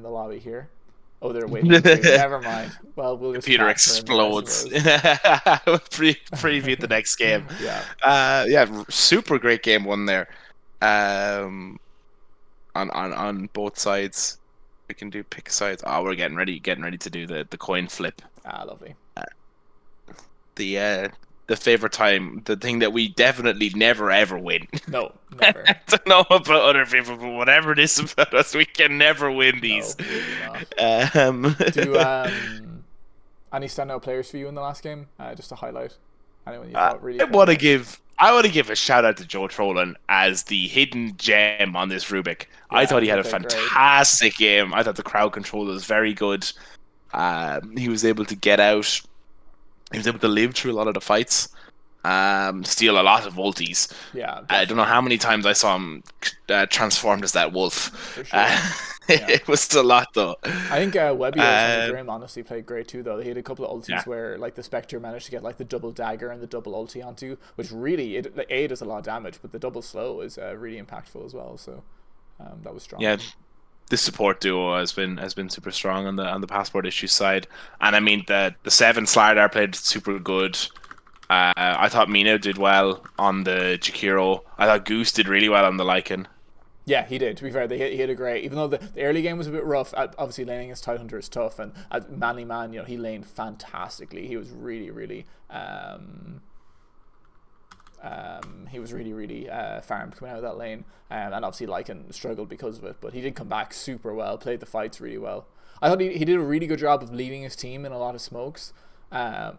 the lobby here. Oh, they're waiting too. Never mind. Well, we'll just Computer chat for a minute, I explodes. suppose. Preview the next game. Yeah. Yeah, super great game one there. Um, on both sides, we can do pick sides. Oh, we're getting ready to do the coin flip. Ah, lovely. Uh, the favorite time, the thing that we definitely never ever win. No, I never. don't know about other people, but whatever it is about us, we can never win these. No, we do not. Um, Do any standout players for you in the last game? Just to highlight. Anyone you I thought really played want to well? give a shout out to Joe Trollan as the hidden gem on this Rubik. I Yeah, thought he he had a played great. fantastic game. I thought the crowd control was very good. He was able to get out. He was able to live through a lot of the fights. Steal a lot of ultis. Yeah, I don't know definitely. how many times I saw him transformed as that wolf. For sure. Yeah. It was a lot though. I think Webby Ultimate Uh, Grim honestly played great too, though. He had a couple of ultis yeah, where like the Spectre managed to get like the double dagger and the double ulti onto, which really it like, A does a lot of damage, but the double slow is really impactful as well. So that was strong. yeah. This support duo has been super strong on the passport issue side, and I mean the seven Slardar played super good. I thought Mina did well on the Jakiro. I thought Goose did really well on the Lycan. Yeah, he did. To be fair, he hit a great. Even though the early game was a bit rough, obviously laning as Tidehunter is tough, and as Manly Man, he laned fantastically. He was really, really, farmed coming out of that lane, and obviously Lycan struggled because of it, but he did come back super well, played the fights really well. I thought he did a really good job of leading his team in a lot of smokes. Um,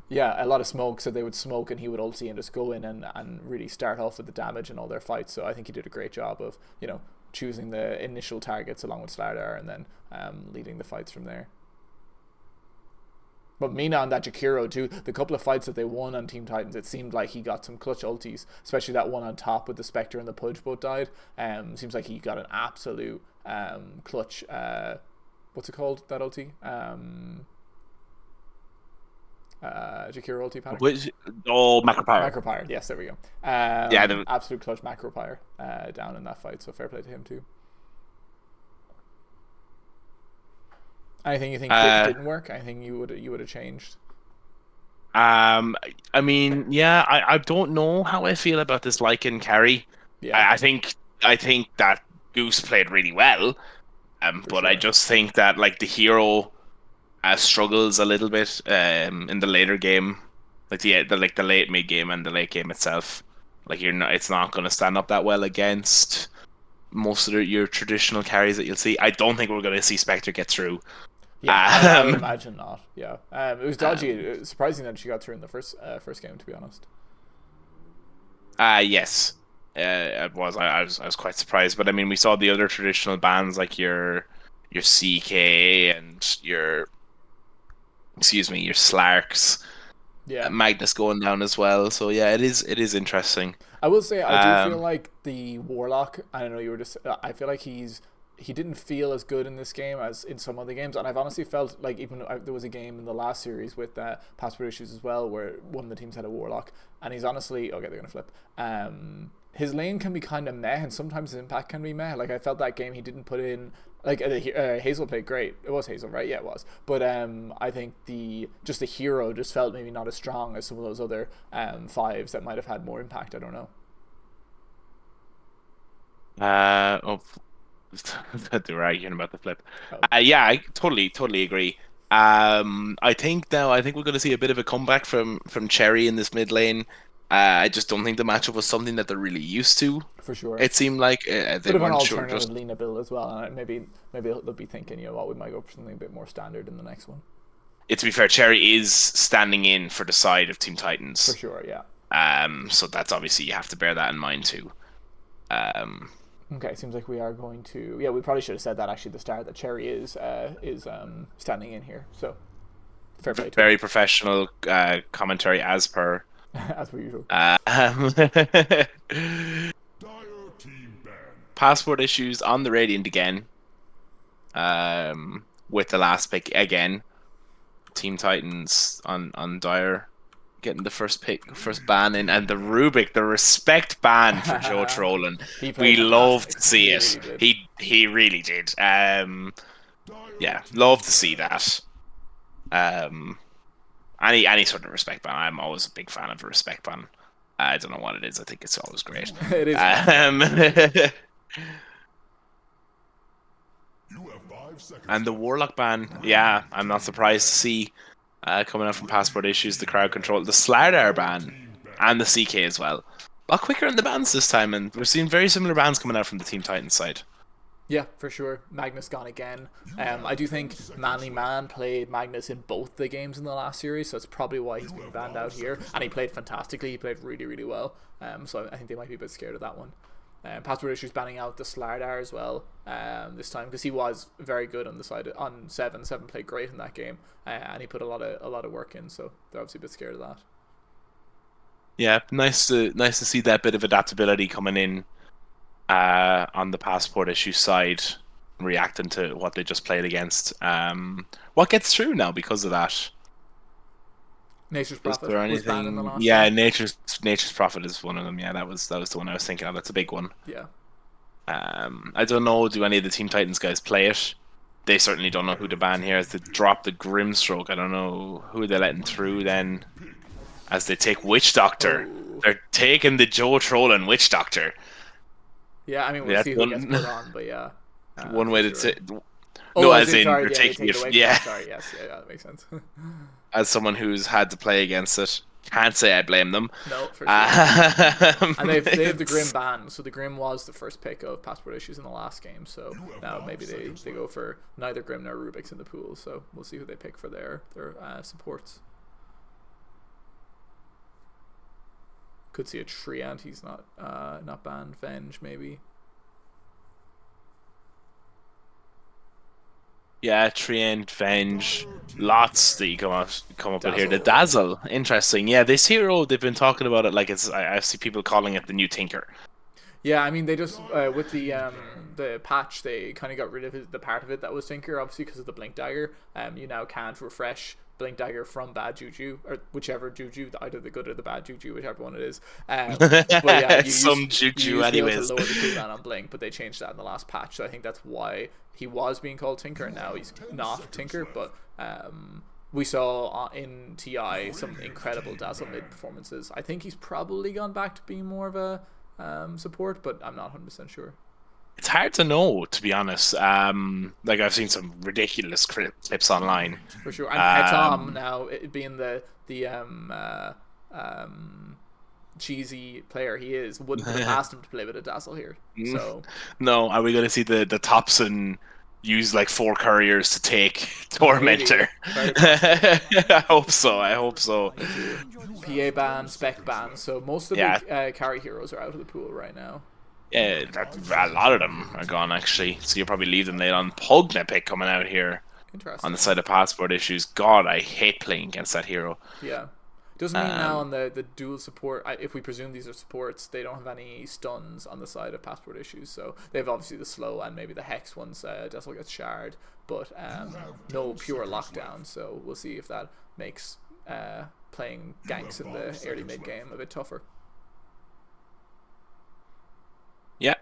yeah, a lot of smoke, so they would smoke and he would ulti and just go in and really start off with the damage in all their fights. So I think he did a great job of, choosing the initial targets along with Slardar and then leading the fights from there. But Mina on that Jakiro too, the couple of fights that they won on Team Titans, it seemed like he got some clutch ultis, especially that one on top with the Spectre and the Pudge both died. Seems like he got an absolute clutch. What's it called? That ulti? Jakiro ulti pattern. Which Macropyre. Macropyre. Yes, there we go. Yeah, Absolute clutch Macropyre down in that fight. So fair play to him too. Anything you think didn't work? Anything you would have changed? I mean, yeah, I don't know how I feel about this Lycan carry. Yeah, I think that Goose played really well. for But I sure. just think that like the hero struggles a little bit in the later game, like the late mid game and the late game itself. Like it's not going to stand up that well against most of your traditional carries that you'll see. I don't think we're going to see Spectre get through. Yeah, I would Um, imagine not. Yeah, it was dodgy. um, It was surprising that she got through in the first game, to be honest. yes, it was. I was quite surprised, but I mean, we saw the other traditional bands like your CK and your your Slarks, Yeah, Magnus going down as well. So yeah, it is interesting. I will say I do feel Um, like the Warlock. I don't know. You were just. I feel like he didn't feel as good in this game as in some other games, and I've honestly felt like even there was a game in the last series with passport issues as well, where one of the teams had a Warlock, and he's honestly okay. They're gonna flip. His lane can be kind of meh, and sometimes his impact can be meh. Like I felt that game he didn't put in. Like Hazel played great. It was Hazel, right? Yeah, it was. But I think the hero just felt maybe not as strong as some of those other fives that might have had more impact. I don't know. oh, they were arguing about the flip. Oh, Yeah, I totally agree. I think we're going to see a bit of a comeback from Cherry in this mid lane. I just don't think the matchup was something that they're really used to. for sure. It seemed like they Bit of an weren't sure. alternative Just Lena build as well, and maybe they'll be thinking, what we might go for something a bit more standard in the next one. to be fair, Cherry is standing in for the side of Team For Titans. sure, yeah. So that's obviously you have to bear that in mind too. Um, Okay, seems like we are going to. Yeah, we probably should have said that actually at the start that Cherry is standing in here. So fair play to him, Very professional commentary as per. as per usual. Um, passport issues on the Radiant again. With the last pick again. Team Titans on Dire getting the first ban in, and the Rubik, the respect ban for Joe Trollen. He We played love fantastic. to see He it. really did. He really did. Yeah, love to see that. Any sort of respect ban. I'm always a big fan of a respect ban. I don't know what it is. I think it's always great. It is fun. And the Warlock ban, yeah, I'm not surprised to see coming out from Passport Issues, the crowd control, the Slardar ban, and the CK as well. A lot quicker in the bans this time, and we're seeing very similar bans coming out from the Team Titans side. Yeah, for sure. Magnus gone again. I do think Manly Man played Magnus in both the games in the last series, so it's probably why he's been banned out here. And he played fantastically. He played really, really well. So I think they might be a bit scared of that one. Passport Issues banning out the Slardar as well this time, because he was very good on the side on 7. 7 played great in that game, and he put a lot of work in. So they're obviously a bit scared of that. Yeah, nice to see that bit of adaptability coming in on the Passport Issue side, reacting to what they just played against. What gets through now because of that? Nature's Prophet was banned in the last Yeah, one. Nature's Prophet is one of them. Yeah, that was the one I was thinking of. That's a big one. Yeah. I don't know. Do any of the Team Titans guys play it? They certainly don't know who to ban here. As they drop the Grimstroke, I don't know who they're letting through then. As they take Witch Doctor, they're taking the Joe Trollen Witch Doctor. Yeah, I mean we'll see who gets put on, but yeah. One way to say. Oh, No, as in sorry, they're taking it away from yeah. them. Sorry, yes, yeah, that makes sense. As someone who's had to play against it, can't say I blame them. No, for sure. And they have the Grim ban, so the Grim was the first pick of Passport Issues in the last game. So now maybe they go for neither Grim nor Rubik's in the pool. So we'll see who they pick for their supports. Could see a Treant. He's not banned. Venge maybe. Yeah, Treant, Venge, lots that you come up with here. The Dazzle, interesting. Yeah, this hero they've been talking about it like it's. I see people calling it the new Tinker. Yeah, I mean they just with the patch they kind of got rid of the part of it that was Tinker, obviously because of the Blink Dagger. You now can't refresh Blink Dagger from bad juju or whichever juju, either the good or the bad juju, whichever one it is. But yeah, some juju anyways. To lower the cooldown on Blink, but they changed that in the last patch, so I think that's why he was being called Tinker and now he's not Tinker. But we saw in TI some incredible Dazzle mid performances. I think he's probably gone back to being more of a support, but I'm not 100% sure. It's hard to know, to be honest. Like I've seen some ridiculous clips online. For sure. And Tom now being the cheesy player he is, wouldn't have asked him to play with a Dazzle here. So no, are we going to see the Thompson use like 4 couriers to take Tormentor? I hope so. PA ban, spec ban. So most of the carry heroes are out of the pool right now. Yeah, a lot of them are gone actually. So you'll probably leave them late on. Pugna pick coming out here on the side of Passport Issues. God, I hate playing against that hero. Yeah. Doesn't mean now on the dual support, if we presume these are supports, they don't have any stuns on the side of Passport Issues. So they have obviously the slow and maybe the hex once Dazzle gets shard, but no pure lockdown. So we'll see if that makes playing ganks in the early mid game a bit tougher. Yeah,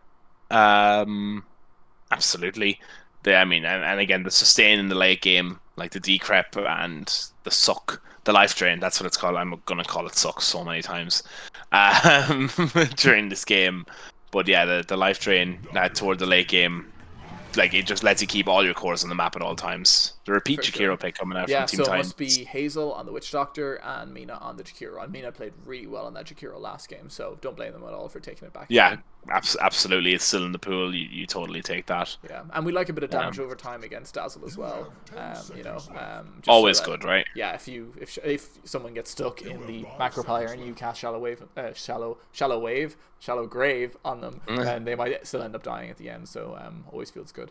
absolutely. And again, the sustain in the late game, like the decrep and the suck, the life drain. That's what it's called. I'm gonna call it suck so many times during this game. But yeah, the life drain toward the late game, like it just lets you keep all your cores on the map at all times. The repeat Jakiro pick coming out from Team Titans. Yeah, so it must be Hazel on the Witch Doctor and Mina on the Jakiro. And Mina played really well on that Jakiro last game, so don't blame them at all for taking it back. Yeah, absolutely. It's still in the pool. You totally take that. Yeah, and we like a bit of damage over time against Dazzle as well. Always so good, right? Yeah, if someone gets stuck in the macro player and you cast shallow grave on them, then they might still end up dying at the end. So always feels good.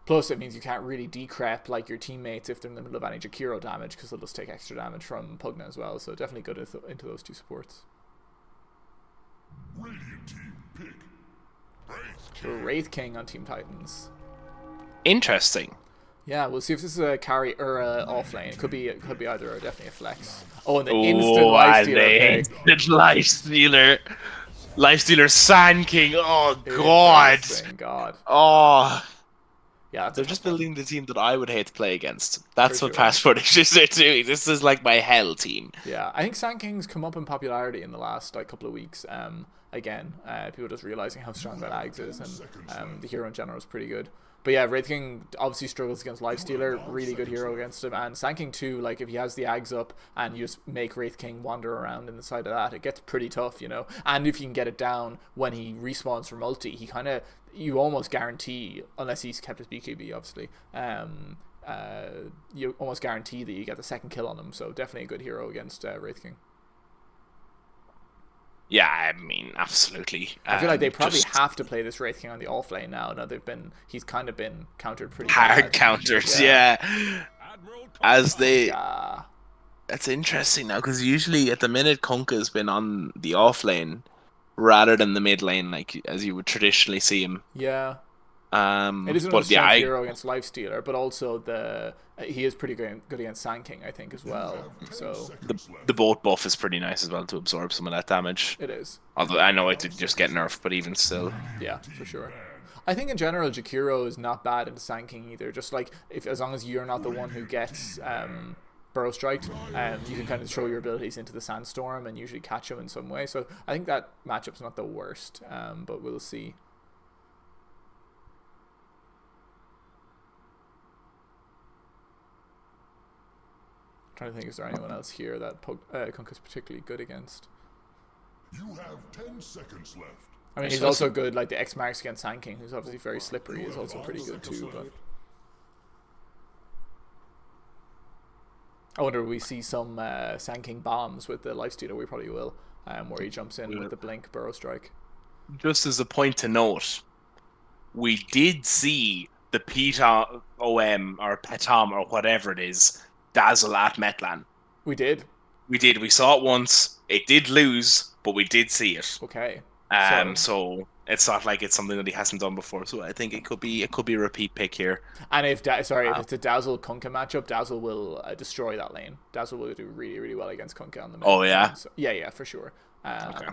Plus, it means you can't really decrep like your teammates if they're in the middle of any Jakiro damage because they'll just take extra damage from Pugna as well. So definitely good into those two supports. Radiant team pick Wraith King on Team Titans. Interesting. Yeah, we'll see if this is a carry or a off lane. It could be either or, definitely a flex. Oh, and the instant Oh, and lifestealer the pick. instant Lifestealer Sand King. Oh God. Interesting, God. Oh, Yeah, that's a they're tough just one building the team that I would hate to play against. for That's what sure. Passport Issues are doing. This is like my hell team. Yeah, I think Sand King's come up in popularity in the last like couple of weeks. Again, people just realizing how strong that Ags is, and the hero in general is pretty good. But yeah, Wraith King obviously struggles against Lifestealer, really good hero against him, and Sand King too. Like if he has the Ags up and you just make Wraith King wander around in the side of that, it gets pretty tough, you know. And if you can get it down when he respawns from ulti, he kind of you almost guarantee, unless he's kept his BKB obviously. You almost guarantee that you get the second kill on him. So definitely a good hero against Wraith King. Yeah, I mean, absolutely. I feel like they probably Just have to play this Wraith King on the off lane now. Now he's kind of been countered pretty hard bad. counters, yeah. As they, Yeah, it's interesting now because usually at the minute Kunkka's been on the off lane rather than the mid lane, like as you would traditionally see him. yeah. It is another But yeah, strength hero against Lifestealer, but also he is pretty good against Sand King, I think, as well. So the boat buff is pretty nice as well to absorb some of that damage. it is. Although I know it did just get nerfed, but even still. Yeah, for sure. I think in general Jakiro is not bad in Sand King either. Just like if as long as you're not the one who gets Burrow Striked, you can kind of throw your abilities into the Sandstorm and usually catch him in some way. So I think that matchup's not the worst, but we'll see. I'm trying to think, is there anyone else here that Kunkka's particularly good against? You have 10 seconds left. I mean, he's also good, like the X marks against Sand King, who's obviously very slippery, is also pretty good too. But I wonder if we see some Sand King bombs with the Lifestealer. We probably will, where he jumps in with the Blink Burrow Strike. Just as a point to note, we did see the Petom or Petom or whatever it is dazzle at Metlan. We did. We did. We saw it once. It did lose, but we did see it. Okay. So it's not like it's something that he hasn't done before. So I think it could be a repeat pick here. And if it's a Dazzle Kunkka matchup, Dazzle will destroy that lane. Dazzle will do really, really well against Kunkka on the mid. Oh yeah. So, yeah, for sure. Okay.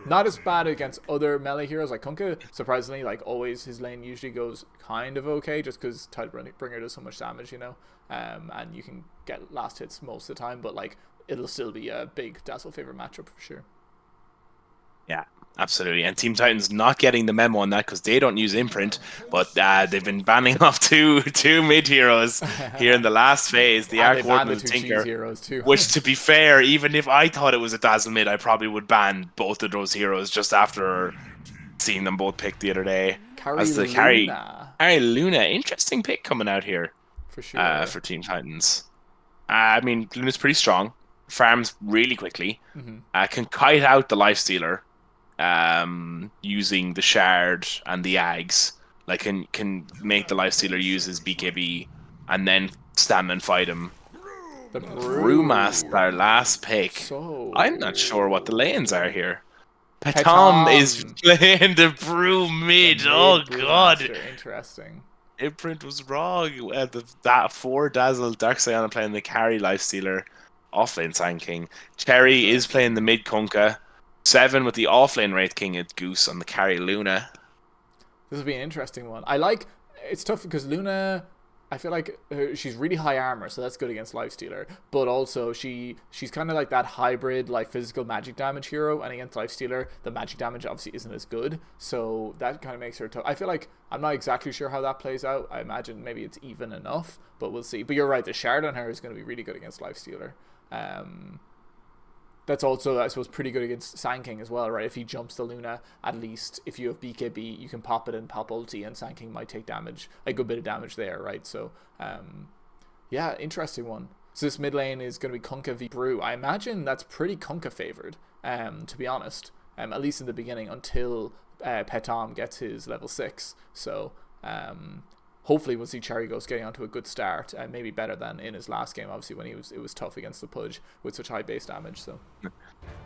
Not as bad against other melee heroes like Kunkka. Surprisingly, like always, his lane usually goes kind of okay, just because Tidebringer does so much damage, you know. And you can get last hits most of the time, but like it'll still be a big Dazzle favorite matchup for sure. Yeah, absolutely. And Team Titans not getting the memo on that because they don't use imprint, but they've been banning off two mid heroes here in the last phase. The Arc Warden and the Tinker, heroes too. which, to be fair, even if I thought it was a Dazzle mid, I probably would ban both of those heroes just after seeing them both picked the other day. Carry Luna, interesting pick coming out here for sure for Team Titans. I mean, Luna's pretty strong, farms really quickly, can kite out the Lifestealer. Using the shard and the Ags, like can make the Lifestealer use his BKB and then stand and fight him. The Brewmaster, last pick. So I'm not sure what the lanes are here. Petom is playing the Brew mid. Oh god, interesting. Imprint was wrong. That 4 Dazzle Dark Siona playing the carry Lifestealer, offlane Sand King. Cherry is playing the mid Kunkka. 7 with the offlane Wraith King at Goose on the carry Luna. This will be an interesting one. It's tough because Luna, I feel like she's really high armor, so that's good against Lifestealer. But also she's kind of like that hybrid, like physical magic damage hero, and against Lifestealer, the magic damage obviously isn't as good. So that kind of makes her tough. I feel like I'm not exactly sure how that plays out. I imagine maybe it's even enough, but we'll see. But you're right, the shard on her is going to be really good against Lifestealer. That's also, I suppose, pretty good against Sand King as well, right? If he jumps the Luna, at least if you have BKB, you can pop it and pop ulti, and Sand King might take damage, a good bit of damage there, right? So, yeah, interesting one. So this mid lane is going to be Kunkka v Brew. I imagine that's pretty Kunkka favored, to be honest, at least in the beginning until Petom gets his level 6. So, hopefully we'll see Cherry Ghost getting onto a good start, and maybe better than in his last game, obviously, when it was tough against the Pudge with such high base damage. So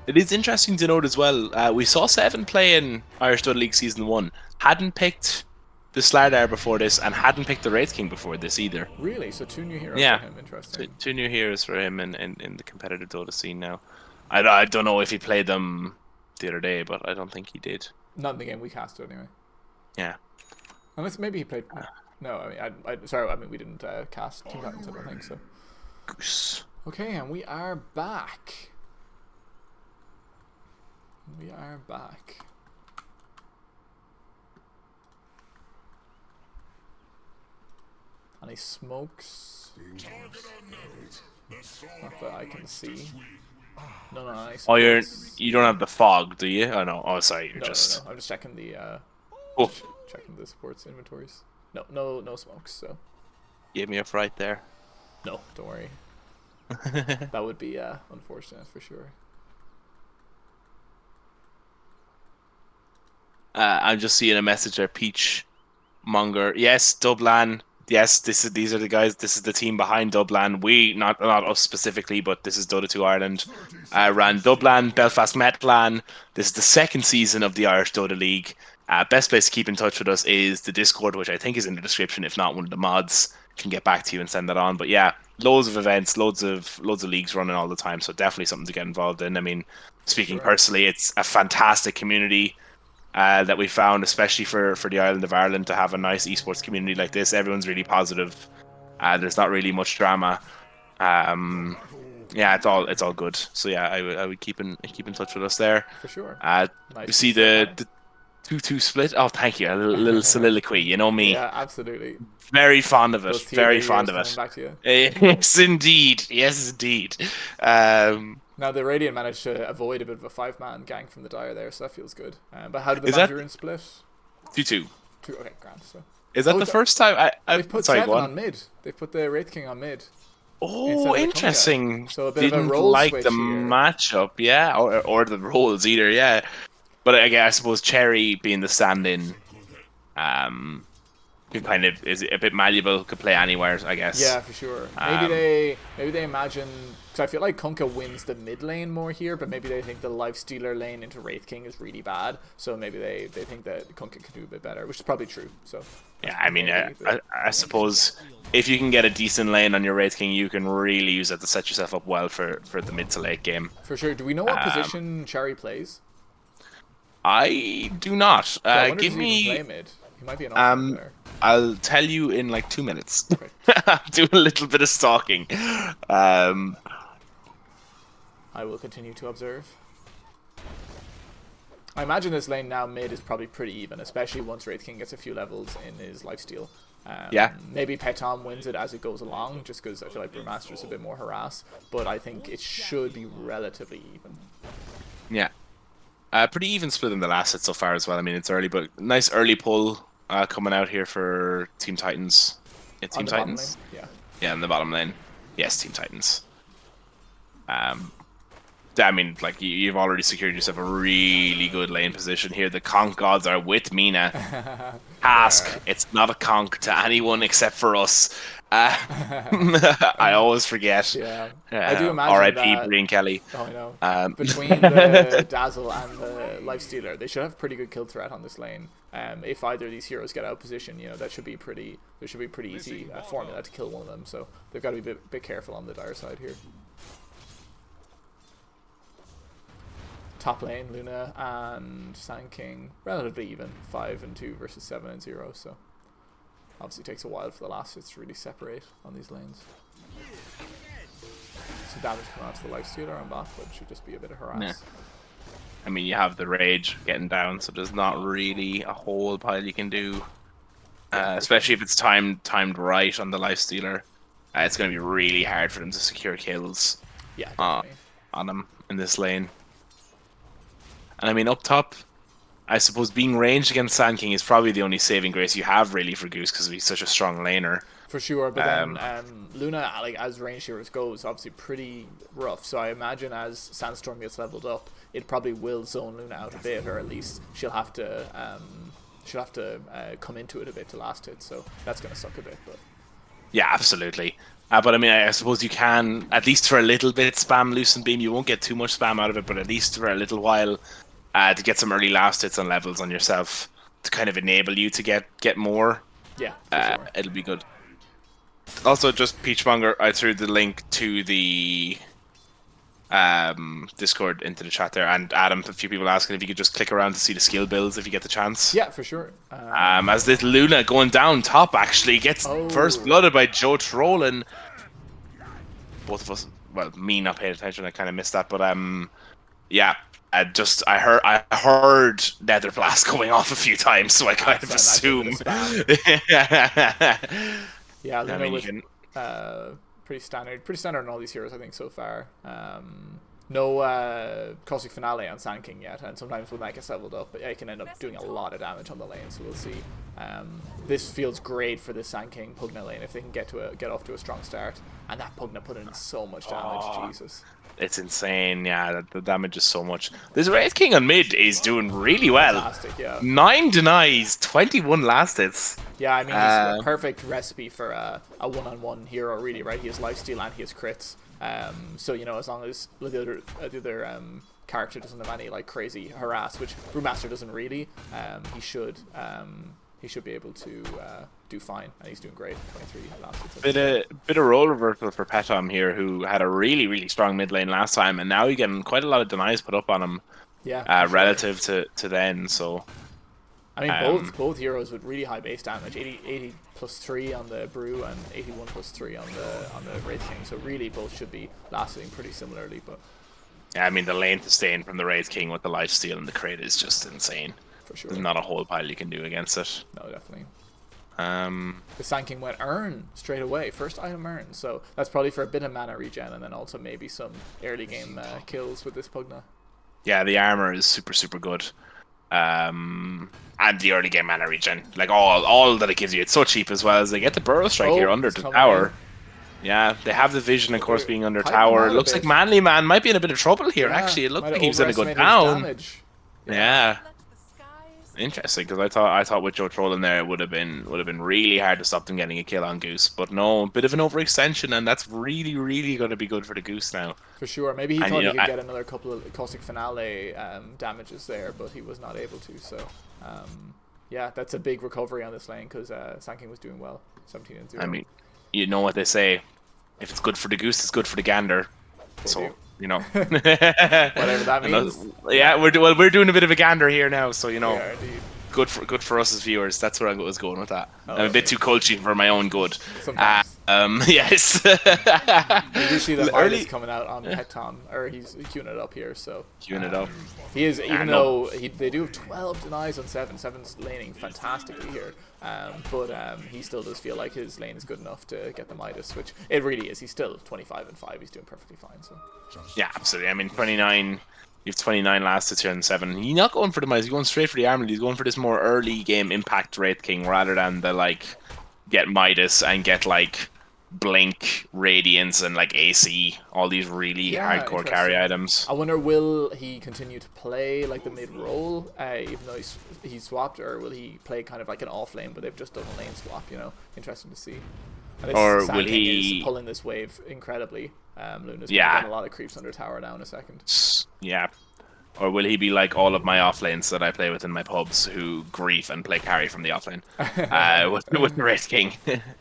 it is interesting to note as well, we saw 7 play in Irish Dota League Season 1. Hadn't picked the Slardar before this and hadn't picked the Wraith King before this either. Really? So 2 new heroes Yeah. for him. Interesting. Two new heroes for him in the competitive Dota scene now. I don't know if he played them the other day, but I don't think he did. Not in the game we cast it anyway. Yeah. Unless maybe he played. No, I mean, sorry, I mean we didn't cast Team Titans. I don't think so. Goose. Okay, and we are back. We are back. And he smokes. Not that I can see. No. Oh, you don't have the fog, do you? Oh no. Oh, sorry. You're just. No. I'm just checking the Oh. checking the sports inventories. No smokes. So. Gave me a fright there. No, don't worry. That would be unfortunate for sure. I'm just seeing a message there. Peach Monger. Yes, Dublan. Yes, these are the guys. This is the team behind Dublan. We not us specifically, but this is Dota 2 Ireland. Ran Dublan, Belfast Metlan. This is the second season of the Irish Dota League. Best place to keep in touch with us is the Discord, which I think is in the description. If not, one of the mods can get back to you and send that on. But yeah, loads of events, loads of leagues running all the time. So definitely something to get involved in. I mean, speaking personally, it's a fantastic community. That we found, especially for the island of Ireland, to have a nice esports community like this. Everyone's really positive. There's not really much drama. Yeah, it's all good. So yeah, I would keep in touch with us there. For sure. Nice you see the 2-2 split. Oh, thank you. A little soliloquy. You know me. Yeah, absolutely. Very fond of it. Those Very fond of it. back to you. Yes, indeed. Yes, indeed. Now the Radiant managed to avoid a bit of a 5-man gank from the Dire there, so that feels good. But how did the Mandarin split? 2-2. Okay, grand. So. Is that the first time? They've put 7 on mid. They've put the Wraith King on mid. Oh, interesting. So a bit Didn't of a role like switch the here. matchup, yeah, or the roles either, yeah. But I suppose Cherry being the stand-in, kind of is a bit malleable, could play anywhere, I guess. Yeah, for sure. Maybe they imagine, because I feel like Kunkka wins the mid lane more here, but maybe they think the Lifestealer lane into Wraith King is really bad, so maybe they think that Kunkka can do a bit better, which is probably true. So yeah, I mean, I suppose if you can get a decent lane on your Wraith King, you can really use that to set yourself up well for the mid to late game. For sure. Do we know what position Cherry plays? I do not. I Give me. Play mid. He might be an option there. I'll tell you in like 2 minutes. I'm doing a little bit of stalking. I will continue to observe. I imagine this lane now mid is probably pretty even, especially once Wraith King gets a few levels in his lifesteal. Yeah. Maybe Petom wins it as it goes along, just because I feel like Brewmaster is a bit more harass, but I think it should be relatively even. Yeah. Pretty even split in the last set so far as well. I mean, it's early, but nice early pull coming out here for Team Titans. Yeah, Team Titans. Yeah, in the bottom lane. Yes, Team Titans. I mean, like, you've already secured yourself a really good lane position here. The Conk gods are with Mina. Ask, it's not a Conk to anyone except for us. I always forget. Yeah, I do imagine R.I.P. that. Brian Kelly. Oh, I know. Between the Dazzle and the Lifestealer, they should have pretty good kill threat on this lane. If either of these heroes get out position, that should be pretty. There should be pretty easy formula to kill one of them. So they've got to be a bit careful on the Dire side here. Top lane, Luna and Sand King, relatively even, 5 and 2 versus 7 and 0. So obviously takes a while for the last hits to really separate on these lanes. Some damage coming onto the Lifestealer on bot, but it should just be a bit of harass. Yeah. I mean, you have the Rage getting down, so there's not really a whole pile you can do. Especially if it's timed right on the Lifestealer. It's going to be really hard for them to secure kills on them in this lane. And I mean, up top, I suppose being ranged against Sand King is probably the only saving grace you have really for Goose, because he's such a strong laner. For sure, but then Luna, like, as range heroes goes, obviously pretty rough. So I imagine as Sandstorm gets leveled up, it probably will zone Luna out a bit, or at least she'll have to come into it a bit to last hit. So that's going to suck a bit, but yeah, absolutely. But I mean, I suppose you can, at least for a little bit, spam Lucent Beam. You won't get too much spam out of it, but at least for a little while, to get some early last hits and levels on yourself to kind of enable you to get more. Yeah, for sure. It'll be good. Also, just Peachmonger, I threw the link to the Discord into the chat there, and Adam, a few people asking if you could just click around to see the skill builds if you get the chance. Yeah, for sure. As this Luna going down top actually gets first blooded by Joe Trollin. Both of us, well, me not paying attention, I kind of missed that, but yeah, I heard Nether Blast going off a few times, so I kind of assume. Yeah, Luna I mean, was pretty standard in all these heroes, I think, so far. No Caustic Finale on Sand King yet, and sometimes when that gets leveled up, it can end up doing a lot of damage on the lane, so we'll see. This feels great for the Sand King Pugna lane if they can get off to a strong start. And that Pugna put in so much damage, Jesus. It's insane, yeah, the damage is so much. This Wraith King on mid is doing really well. Fantastic, yeah. 9 denies, 21 last hits. Yeah, I mean, he's a perfect recipe for a one-on-one hero, really, right? He has lifesteal and he has crits. So, you know, as long as the other character doesn't have any, like, crazy harass, which Brewmaster doesn't really, he should be able to do fine, and he's doing great. 23 last hits. Bit of role reversal for Petom here, who had a really strong mid lane last time, and now you're getting quite a lot of denies put up on him. Yeah, relative to then. So, I mean, both heroes with really high base damage, 80 plus 3 on the Brew and 81 plus 3 on the Wraith King. So really, both should be lasting pretty similarly. But yeah, I mean, the lane to stay in from the Wraith King with the lifesteal and the crit is just insane. For sure. There's not a whole pile you can do against it. No, definitely. The Sand King went Earn straight away. First item Earn. So that's probably for a bit of mana regen, and then also maybe some early game kills with this Pugna. Yeah, the armor is super good. And the early game mana regen. Like all that it gives you. It's so cheap as well as they get the Burrow Strike here under the tower. Yeah, they have the vision, of course, being under tower. It looks like Manly Man might be in a bit of trouble here, actually. It looked like he was going to go down. Yeah. Interesting, because I thought with Joe Troll in there it would have been really hard to stop them getting a kill on Goose, but no, a bit of an overextension, and that's really going to be good for the Goose now. For sure, maybe he thought he could get another couple of Caustic Finale damages there, but he was not able to. So, yeah, that's a big recovery on this lane because Sand King was doing well, 17-0. I mean, you know what they say: if it's good for the Goose, it's good for the gander. So. You know, whatever that means. Yeah, we're doing a bit of a gander here now, so you know, yeah, good for us as viewers. That's where I was going with that. I'm a bit too coachy for my own good. Yes. You see that Midas coming out on Petom, or he's queuing it up here. So queuing it up. He is, even though they do have 12 denies on 7's laning fantastically here. But he still does feel like his lane is good enough to get the Midas, which it really is. He's still 25-5. He's doing perfectly fine. So yeah, absolutely. I mean, 29. You have 29 last hits here on 7. He's not going for the Midas. He's going straight for the armor. He's going for this more early game impact Wraith King rather than the like get Midas and get like Blink, Radiance, and like AC. All these really hardcore carry items. I wonder, will he continue to play like the mid role, even though he's swapped, or will he play kind of like an off lane, but they've just done a lane swap? You know, interesting to see. Or will he is pulling this wave incredibly? Luna's getting a lot of creeps under tower now in a second. Yeah. Or will he be like all of my offlanes that I play with in my pubs who grief and play carry from the offlane with the Wraith King?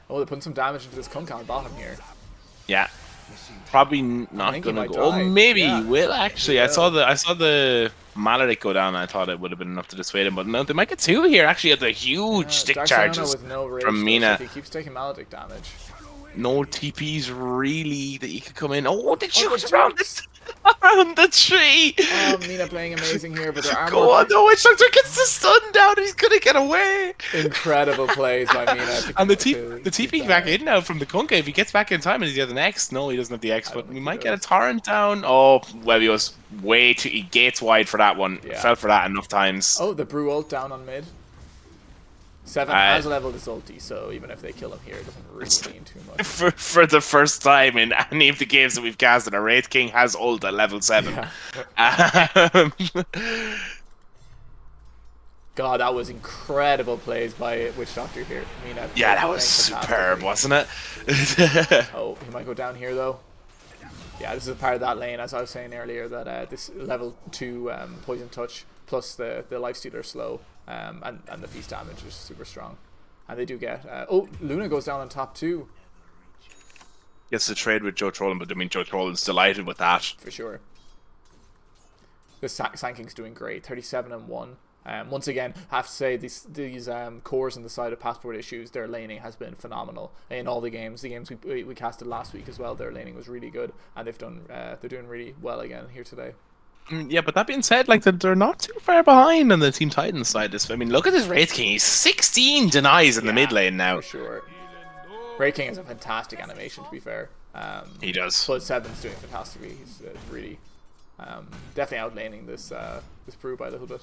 Oh, they're putting some damage into this Kunkka on bottom here. Yeah. Probably not gonna go. Oh, maybe he will actually. I saw the Maledict go down and I thought it would have been enough to dissuade him, but no, they might get 2 here actually at the huge stick charges with no rage, from Mina. So he keeps taking Maledict damage. No TPs really that you could come in. Oh, they charge around the tree. Oh, Mina playing amazing here, but their armor. Go on, the Witch Doctor gets the stun down. He's gonna get away. Incredible plays by Mina. And the TP back in now from the Kunkka. If he gets back in time and he's got an X, no, he doesn't have the X, but we might get a torrent down. Oh, well, he was way too. He gates wide for that one. Yeah. Fell for that enough times. Oh, the Brew ult down on mid. 7 has leveled his ulti, so even if they kill him here, it doesn't really mean too much. For the first time in any of the games that we've casted, a Wraith King has ult at level 7. Yeah. God, that was incredible plays by Witch Doctor here. Mina, yeah, that was superb, wasn't it? Oh, he might go down here though. Yeah, this is a part of that lane, as I was saying earlier, that this level 2 Poison Touch plus the Lifestealer slow and the feast damage is super strong. And they do get... oh, Luna goes down on top too. Gets to trade with Joe Trollen, but I mean, Joe Trollen's delighted with that. For sure. The Sanking's doing great, 37-1. Once again, I have to say these cores on the side of Passport Issues, their laning has been phenomenal in all the games. The games we casted last week as well, their laning was really good, and they're doing really well again here today. Yeah, but that being said, like they're not too far behind on the Team Titans side. I mean, look at this Wraith King. He's 16 denies in the mid lane now. For sure. Wraith King has a fantastic animation, to be fair. He does. But Seven's doing fantastically. He's really definitely outlaning this brew by a little bit.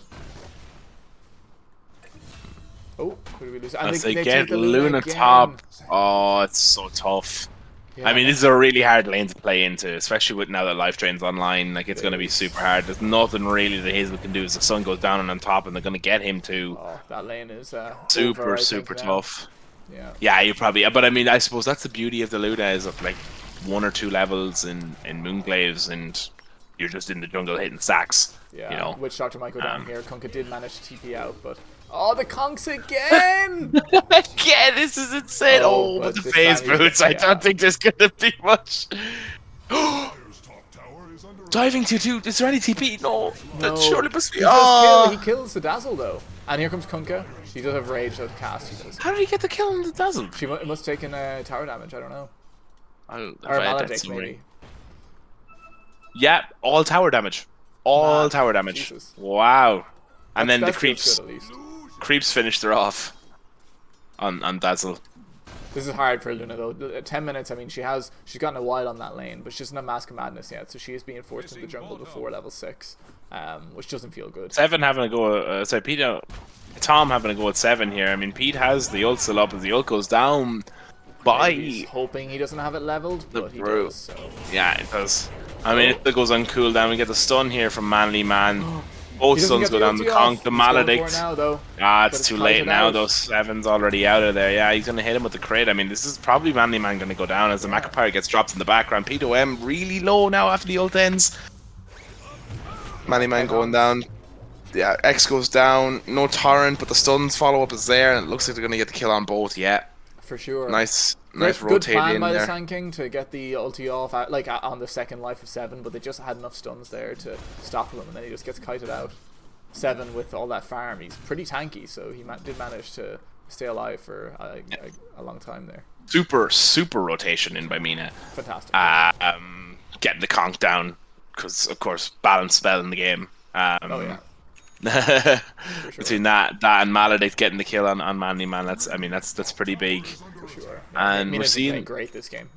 Oh, who do we lose? And they get Luna top. Oh, it's so tough. Yeah. I mean, this is a really hard lane to play into, especially with now that Life Drain's online. Like, it's going to be super hard. There's nothing really that Hazel can do as the sun goes down and on top, and they're going to get him too. Oh, that lane is super tough. Yeah. Yeah, you probably. But I mean, I suppose that's the beauty of the Luna is of like 1 or 2 levels in Moonglaves, and you're just in the jungle hitting stacks. Yeah. You know? Witch Doctor might go down here. Kunkka did manage to TP out, but the conks again! Again, this is insane. Oh, but the phase boots. I don't think there's gonna be much. Diving T2. Is there any TP? No. That surely must be. He kills the Dazzle though. And here comes Kunkka. He does have rage though to cast. He does. How did he get the kill on the Dazzle? It must have taken tower damage. I don't know. Or Maledict maybe. Yeah, all tower damage. All tower damage. Jesus. Wow. And then the creeps. Creeps finished her off on Dazzle. This is hard for Luna though. 10 minutes. I mean, she's gotten a while on that lane, but she doesn't have Mask of Madness yet, so she is being forced into the jungle before level 6, which doesn't feel good. 7 having a go. Tom having a go at 7 here. I mean, Pete has the ult still up as the ult goes down. He's hoping he doesn't have it leveled, but he does. So. Yeah, it does. I mean, it goes on cooldown. We get the stun here from Manly Man. Both stuns go down the conk, the Maledict. It's too late now though. 7's already out of there. Yeah, he's going to hit him with the crit. I mean, this is probably Manly Man going to go down as the Macapire gets dropped in the background. P2M really low now after the ult ends. Manly Man going down. Yeah, X goes down. No Torrent, but the stuns follow-up is there, and it looks like they're going to get the kill on both. Yeah. For sure. Nice good rotate plan in by there. the Sand King to get the ulti off on the second life of 7, but they just had enough stuns there to stop him, and then he just gets kited out. 7 with all that farm, he's pretty tanky, so he did manage to stay alive for a long time there. Super rotation in by Mina. Fantastic. Getting the conk down because of course balance spell in the game. Sure. Between that and Maledict getting the kill on Manly Man, that's pretty big. For sure. And we're seeing playing great this game.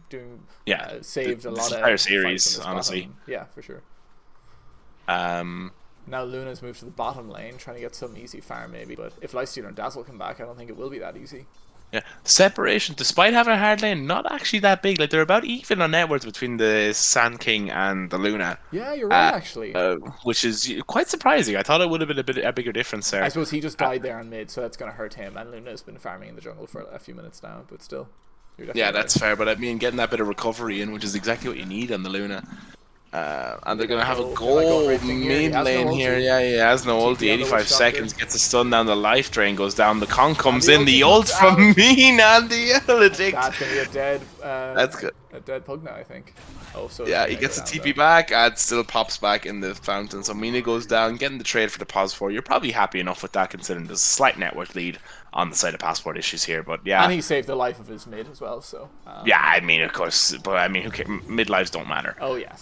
Saved a lot this of entire series, honestly. Bottom. Yeah, for sure. Now Luna's moved to the bottom lane, trying to get some easy farm maybe. But if Lifestealer and Dazzle come back, I don't think it will be that easy. Yeah, separation, despite having a hard lane, not actually that big. Like, they're about even on net worth between the Sand King and the Luna. Yeah, you're right, actually. Which is quite surprising. I thought it would have been a bigger difference there. I suppose he just died there on mid, so that's going to hurt him. And Luna's been farming in the jungle for a few minutes now, but still. Yeah, that's fair. But I mean, getting that bit of recovery in, which is exactly what you need on the Luna. And they're going to have a goal mid lane here. Yeah, he has no ulti. 85 seconds, gets a stun down. The life drain goes down. The con comes in. The ult from Mina and the Maledict. That's going to be a dead. That's good. A dead Pugna, I think. Oh, so yeah, he gets a TP back and still pops back in the fountain. So Mina goes down, getting the trade for the pos 4. You're probably happy enough with that, considering there's a slight network lead on the side of Passport Issues here. But yeah, and he saved the life of his mid as well. So yeah, I mean, of course, but I mean, who cares? Mid lives don't matter. Oh yeah.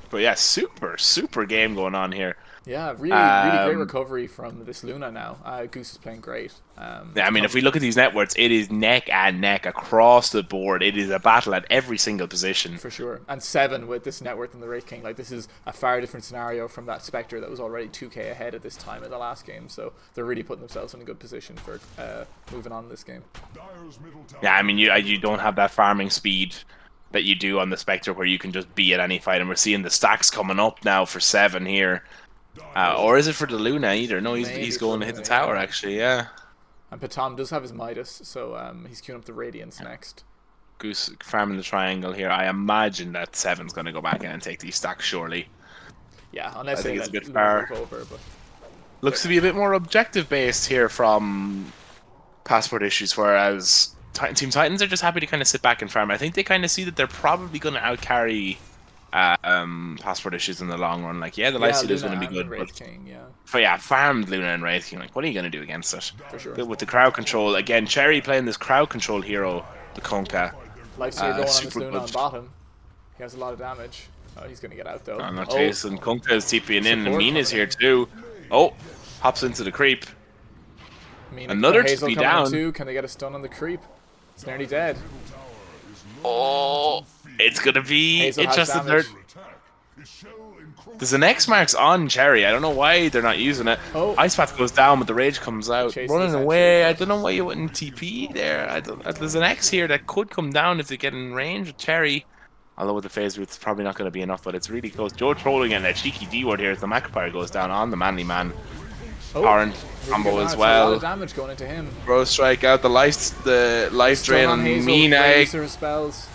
But yeah, super game going on here. Yeah, really great recovery from this Luna now. Goose is playing great. Yeah, I mean, if we look at these networks, it is neck and neck across the board. It is a battle at every single position. For sure. And 7 with this network and the Wraith King. Like, this is a far different scenario from that Spectre that was already 2k ahead at this time in the last game. So they're really putting themselves in a good position for moving on in this game. Yeah, I mean, you don't have that farming speed that you do on the Spectre where you can just be at any fight. And we're seeing the stacks coming up now for 7 here. Or is it for the Luna either? No, he's going to hit the tower actually, yeah. And Patom does have his Midas, so he's queuing up the Radiance next. Goose farming the triangle here. I imagine that 7's going to go back in and take these stacks surely. Yeah, unless I think they it's a let bit Luna far. move over. But Looks to be a bit more objective based here from Passport Issues, whereas Team Titans are just happy to kind of sit back and farm. I think they kind of see that they're probably going to outcarry Passport Issues in the long run. Like, yeah, the yeah, lifesteal is Luna going to be and good, but Wraith King, yeah, farmed Luna and Wraith King. Like, what are you going to do against it? for sure. With the crowd control again, Cherry playing this crowd control hero, the Konka. Lifesteal going on this super Luna on good. bottom. He has a lot of damage. Oh, he's gonna get out though. I'm not chasing. Konka is TPing in, and Support Mina's coming here in. too. Oh, hops into the creep. Mina, Another Hazel TP coming down. in too. Can they get a stun on the creep? It's nearly dead. Oh, it's gonna be Hazel has interesting. damage. There's an X marks on Cherry. I don't know why they're not using it. Oh. Ice Path goes down, but the rage comes out. Chasing Running the away. sentry. I don't know why you wouldn't TP there. There's an X here that could come down if they get in range with Cherry. Although with the phase route, it's probably not going to be enough, but it's really close. Joe trolling and a cheeky D word here as the Macropire goes down on the Manly Man. Oh, Torrent really combo good as damage. A lot well. of damage going into him. Bro strike out the life drain Stun on Hazel, Mina. Razor spells.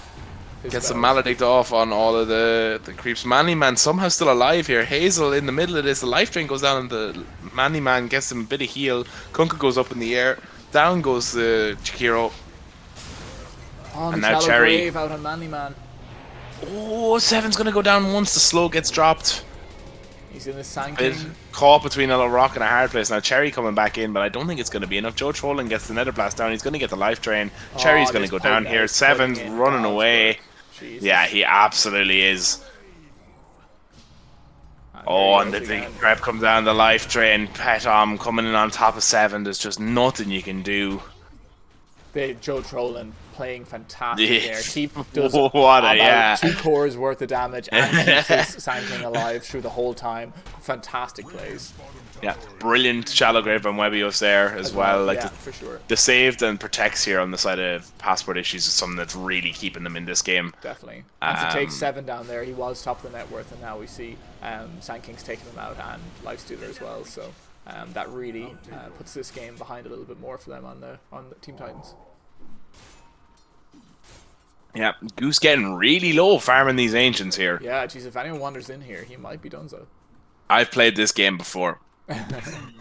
His Gets some spells. maledict off on all of the creeps. Manly Man somehow still alive here. Hazel in the middle of this. The life drain goes down and the Manly Man gets him a bit of heal. Kunka goes up in the air. Down goes the Chikiro. Oh, And the now shallow Cherry. grave out on Manly Man. Oh, Seven's gonna go down once the slow gets dropped. He's in the Sand Bit King. caught between a rock and a hard place. Now Cherry coming back in, but I don't think it's going to be enough. Joe Trolling gets the Nether Blast down. He's going to get the life drain. Cherry's going to this go down Pug here. is Seven's putting in running dodge away. work. Jesus. Yeah, he absolutely is. And Oh, there and he the goes big again. prep comes down the life drain. Petom coming in on top of Seven. There's just nothing you can do. Joe Trollen playing fantastic Yeah. there. Keep does What a- about yeah. 2 cores worth of damage and keeps his Sand King alive through the whole time. Fantastic plays. Yeah, brilliant shallow grave on Webios there as well. Like yeah, for sure. the saved and protects here on the side of Passport Issues is something that's really keeping them in this game. Definitely. And to take 7 down there, he was top of the net worth, and now we see Sand King's taking him out and Lifestealer as well. So that really puts this game behind a little bit more for them on the Team Titans. Yeah, Goose getting really low farming these ancients here. Yeah, geez, if anyone wanders in here, he might be done so. I've played this game before.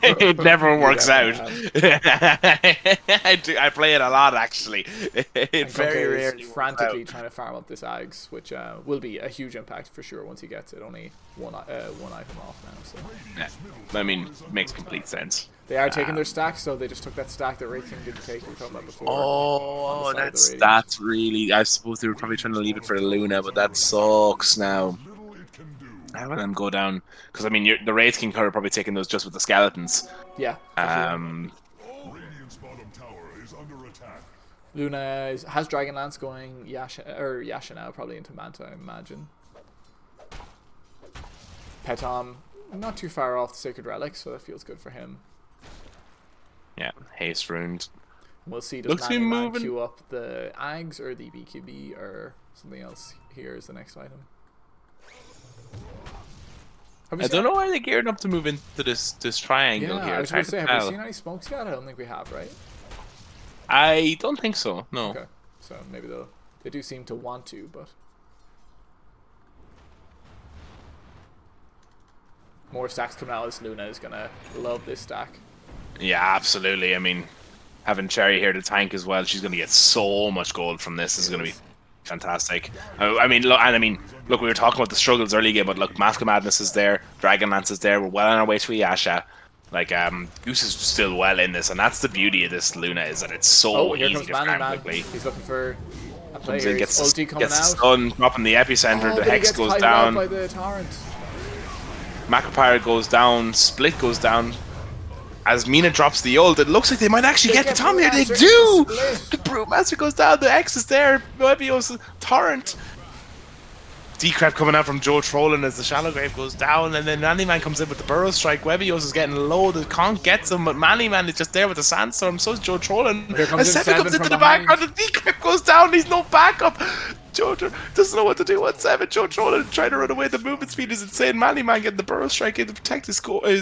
It never works out. I play it a lot actually. It very Kunka rarely is works frantically out. trying to farm up this Ags, which will be a huge impact for sure once he gets it. Only one item off now, so Yeah, I mean, makes complete sense. they are taking their stacks. So they just took that stack that Wraith King didn't take. We were talking about before. Oh, on the side of the Radiant. that's really. I suppose they were probably trying to leave it for the Luna, but that sucks now. Having them go down because I mean the Wraith King are probably taking those just with the skeletons. Yeah. For sure. Radiant's bottom tower is under attack. Luna has Dragonlance going Yasha now, probably into Manta, I imagine. Petom, not too far off the Sacred Relic, so that feels good for him. Yeah, haste ruined. We'll see, does Looks to be Manly Man moving. queue up the Ags or the BKB or something else here is the next item. Have we I seen- don't know why they're gearing up to move into this triangle Yeah, here. I was It's going hard to say, to have we tell. seen any smokes yet? I don't think we have, right? I don't think so. No. Okay, so maybe they do seem to want to, but more stacks coming out. This Luna is gonna love this stack. Yeah, absolutely. I mean, having Cherry here to tank as well, she's going to get so much gold from this. This is going to be fantastic. I mean, look, we were talking about the struggles early game, but look, Mask of Madness is there, Dragonlance is there. We're well on our way to Yasha. Like, Goose is still well in this, and that's the beauty of this Luna is that it's so Oh, here easy comes to Manly farm Man. quickly. He's looking for a play Comes here. in, His gets ulti coming the out. stun, dropping the epicenter, the but he hex gets goes kited out down. by the torrent. Macropire goes down, Split goes down. As Mina drops the ult, it looks like they might actually They get the get Tom here. They Brewmaster do! and Split. The Brewmaster goes down, the X is there, Webios, Torrent. Decrep coming out from Joe Trolling as the Shallow Grave goes down, and then Manly Man comes in with the Burrow Strike. Webios is getting low, the Conk gets him, but Manly Man is just there with the Sandstorm, so is Joe Trolling. Here comes And in Seven comes Seven into from the background, behind. and Decrep goes down, he's no backup. Joe doesn't know what to do on 7. Joe Trolling trying to run away. The movement speed is insane. Manly Man getting the Burrow Strike in to protect his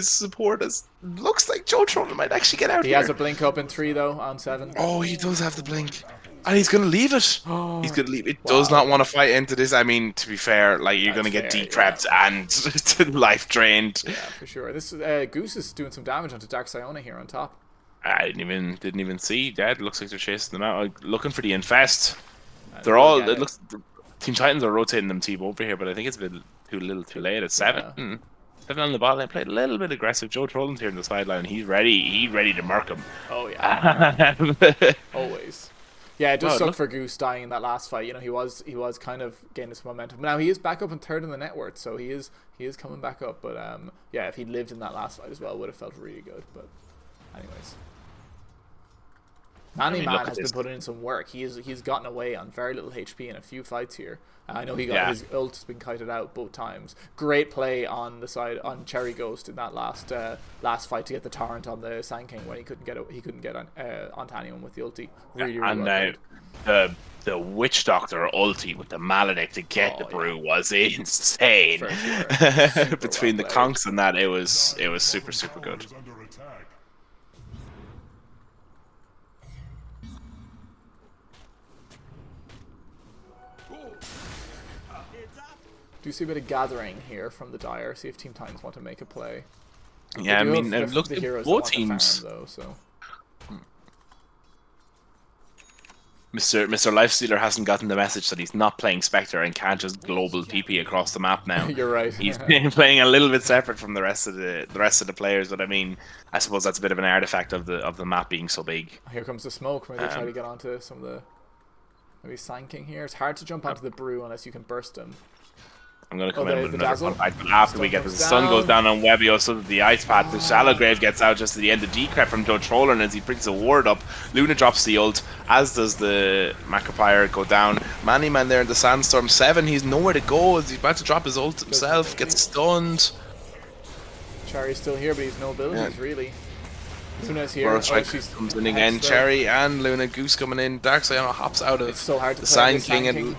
support. Looks like Joe Trolling might actually get out He here. has a blink up in 3 though on 7. Oh, he does have the blink. And he's gonna leave it. He's gonna leave it. Does not want to fight into this. I mean, to be fair, like you're gonna get decrepped and life drained. Yeah, for sure. This Goose is doing some damage onto Dark Siona here on top. I didn't even see. Dead. Looks like they're chasing them out, looking for the infest. They're all. It looks. Team Titans are rotating them team over here, but I think it's a bit too little, too late. It's 7. Yeah. 7 on the ball. They played a little bit aggressive. Joe Trolland's here on the sideline. He's ready. He's ready to murk him. Oh yeah. Always. Yeah, it does suck for Goose dying in that last fight. You know, he was kind of gaining some momentum. Now he is back up in 3rd in the net worth, so he is coming back up. But yeah, if he lived in that last fight as well, would have felt really good. But anyways. Man has been putting in some work. He's gotten away on very little HP in a few fights here. I know he got his ult has been kited out both times. Great play on the side on Cherry Ghost in that last fight to get the torrent on the Sand King when he couldn't get on onto anyone with the ulti. Really well the Witch Doctor ulti with the Maledict to get the brew was insane. Sure. Between the conks and that, it was super good. Do you see a bit of gathering here from the Dire? See if Team Titans want to make a play. Yeah, I mean, it looks like both teams. Farm, though, so. Mr. Lifestealer hasn't gotten the message that he's not playing Spectre and can't just global PP across the map now. You're right. He's playing a little bit separate from the rest of the players, but I mean, I suppose that's a bit of an artifact of the map being so big. Here comes the smoke. Maybe try to get onto some of the maybe Sand King here. It's hard to jump onto the brew unless you can burst him. I'm going to come in with another one fight, but after we get the sun goes down on Webbio, so that the ice path, the Shallow Grave gets out just at the end of decrep from Joe Troller as he brings a ward up. Luna drops the ult, as does the Macropire go down. Man there in the Sandstorm 7, he's nowhere to go as he's about to drop his ult himself, gets stunned. Cherry's still here, but he's no abilities really. Luna's here. She's comes in again. Cherry and Luna, Goose coming in. Dark Siona hops out of the Sand King and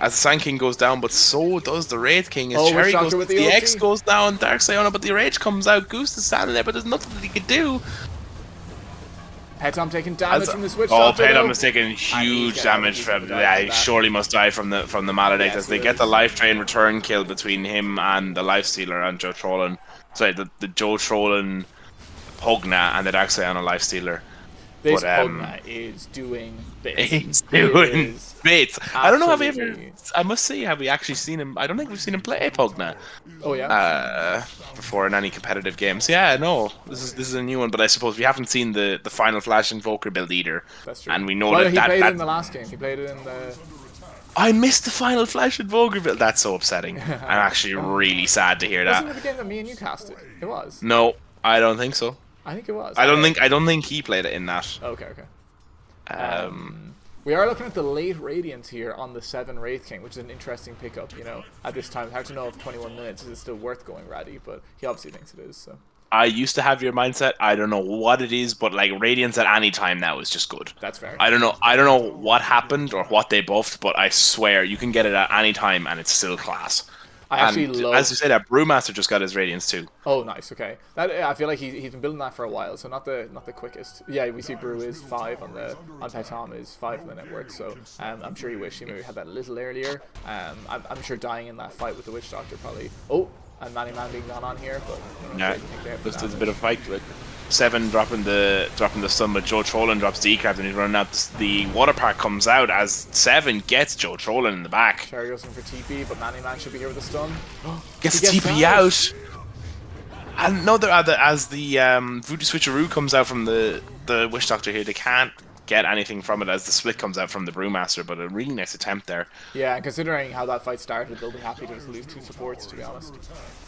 as the Sand King goes down, but so does the Wraith King. As Cherry goes, the X goes down, Dark Siona, but the Rage comes out. Goose is standing there, but there's nothing that he can do. Petom taking damage from the switch. Petom is taking huge damage from. Yeah, he surely must die from the Maledict as they get the Life Drain return kill between him and the Lifestealer and Joe Trollan. Sorry, the Joe Trollan Pugna and the Dark Siona Lifestealer. This Pugna is doing bits. He's doing bits. I don't know have we ever. I must say, have we actually seen him? I don't think we've seen him play Pugna. Oh yeah. Before in any competitive games. Yeah, no. This is a new one, but I suppose we haven't seen the Final Flash Invoker build either. That's true. And we know he played it in the last game. He played it in the. I missed the Final Flash Invoker build. That's so upsetting. I'm actually really sad to hear that. Wasn't it the game that me and you casted? It was. No, I don't think so. I think it was. I don't think he played it in that. Okay. We are looking at the late Radiant here on the 7 Wraith King, which is an interesting pickup, you know. At this time, it's hard to know if 21 minutes is still worth going Raddy, but he obviously thinks it is, so. I used to have your mindset. I don't know what it is, but like Radiance at any time now is just good. That's fair. I don't know what happened or what they buffed, but I swear you can get it at any time and it's still class. I actually love... As you say, that Brewmaster just got his Radiance too. Oh, nice. Okay, I feel like he's been building that for a while, so not the quickest. Yeah, we see Brew is 5 on Petom is 5 on the network, so I'm sure he wished he maybe had that a little earlier. I'm sure dying in that fight with the Witch Doctor probably. Oh, and Man being gone on here, but yeah, there's a bit of fight. Like 7 dropping the stun, but Joe Trollan drops decap and he's running out. The water park comes out as 7 gets Joe Trollan in the back. Cherry goes in for TP, but Man should be here with a stun. Gets TP out. And no, as the Voodoo Switcheroo comes out from the Witch Doctor here, they can't get anything from it as the split comes out from the Brewmaster, but a really nice attempt there. Yeah, and considering how that fight started, they'll be happy to just lose 2 supports, to be honest.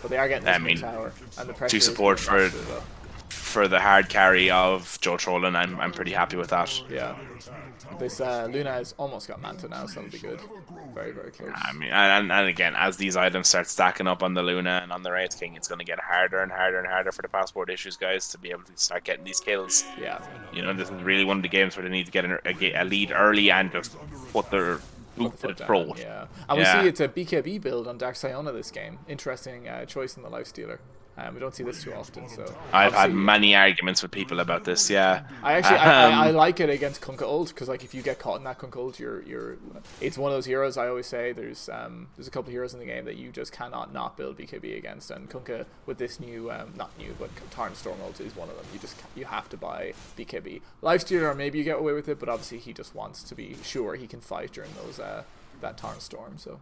But they are getting this tower, and the pressure 2 support for the hard carry of Joe Trollan. I'm pretty happy with that. Yeah. This Luna has almost got Manta now, so that'll be good. Very, very close. I mean, and again, as these items start stacking up on the Luna and on the Wraith King, it's going to get harder and harder and harder for the passport issues guys to be able to start getting these kills. Yeah. You know, this is really one of the games where they need to get a lead early and just put their boot to the throat. Yeah. And we see it's a BKB build on Dark Siona this game. Interesting choice in the Lifestealer. We don't see this too often, so I've had obviously, many arguments with people about this. Yeah, I actually I like it against Kunkka ult because like if you get caught in that Kunkka ult, you're it's one of those heroes. I always say there's a couple of heroes in the game that you just cannot not build BKB against, and Kunkka with this new not new but Tarn Storm ult is one of them. You have to buy BKB. Lifestealer, or maybe you get away with it, but obviously he just wants to be sure he can fight during those that Tarn Storm. So.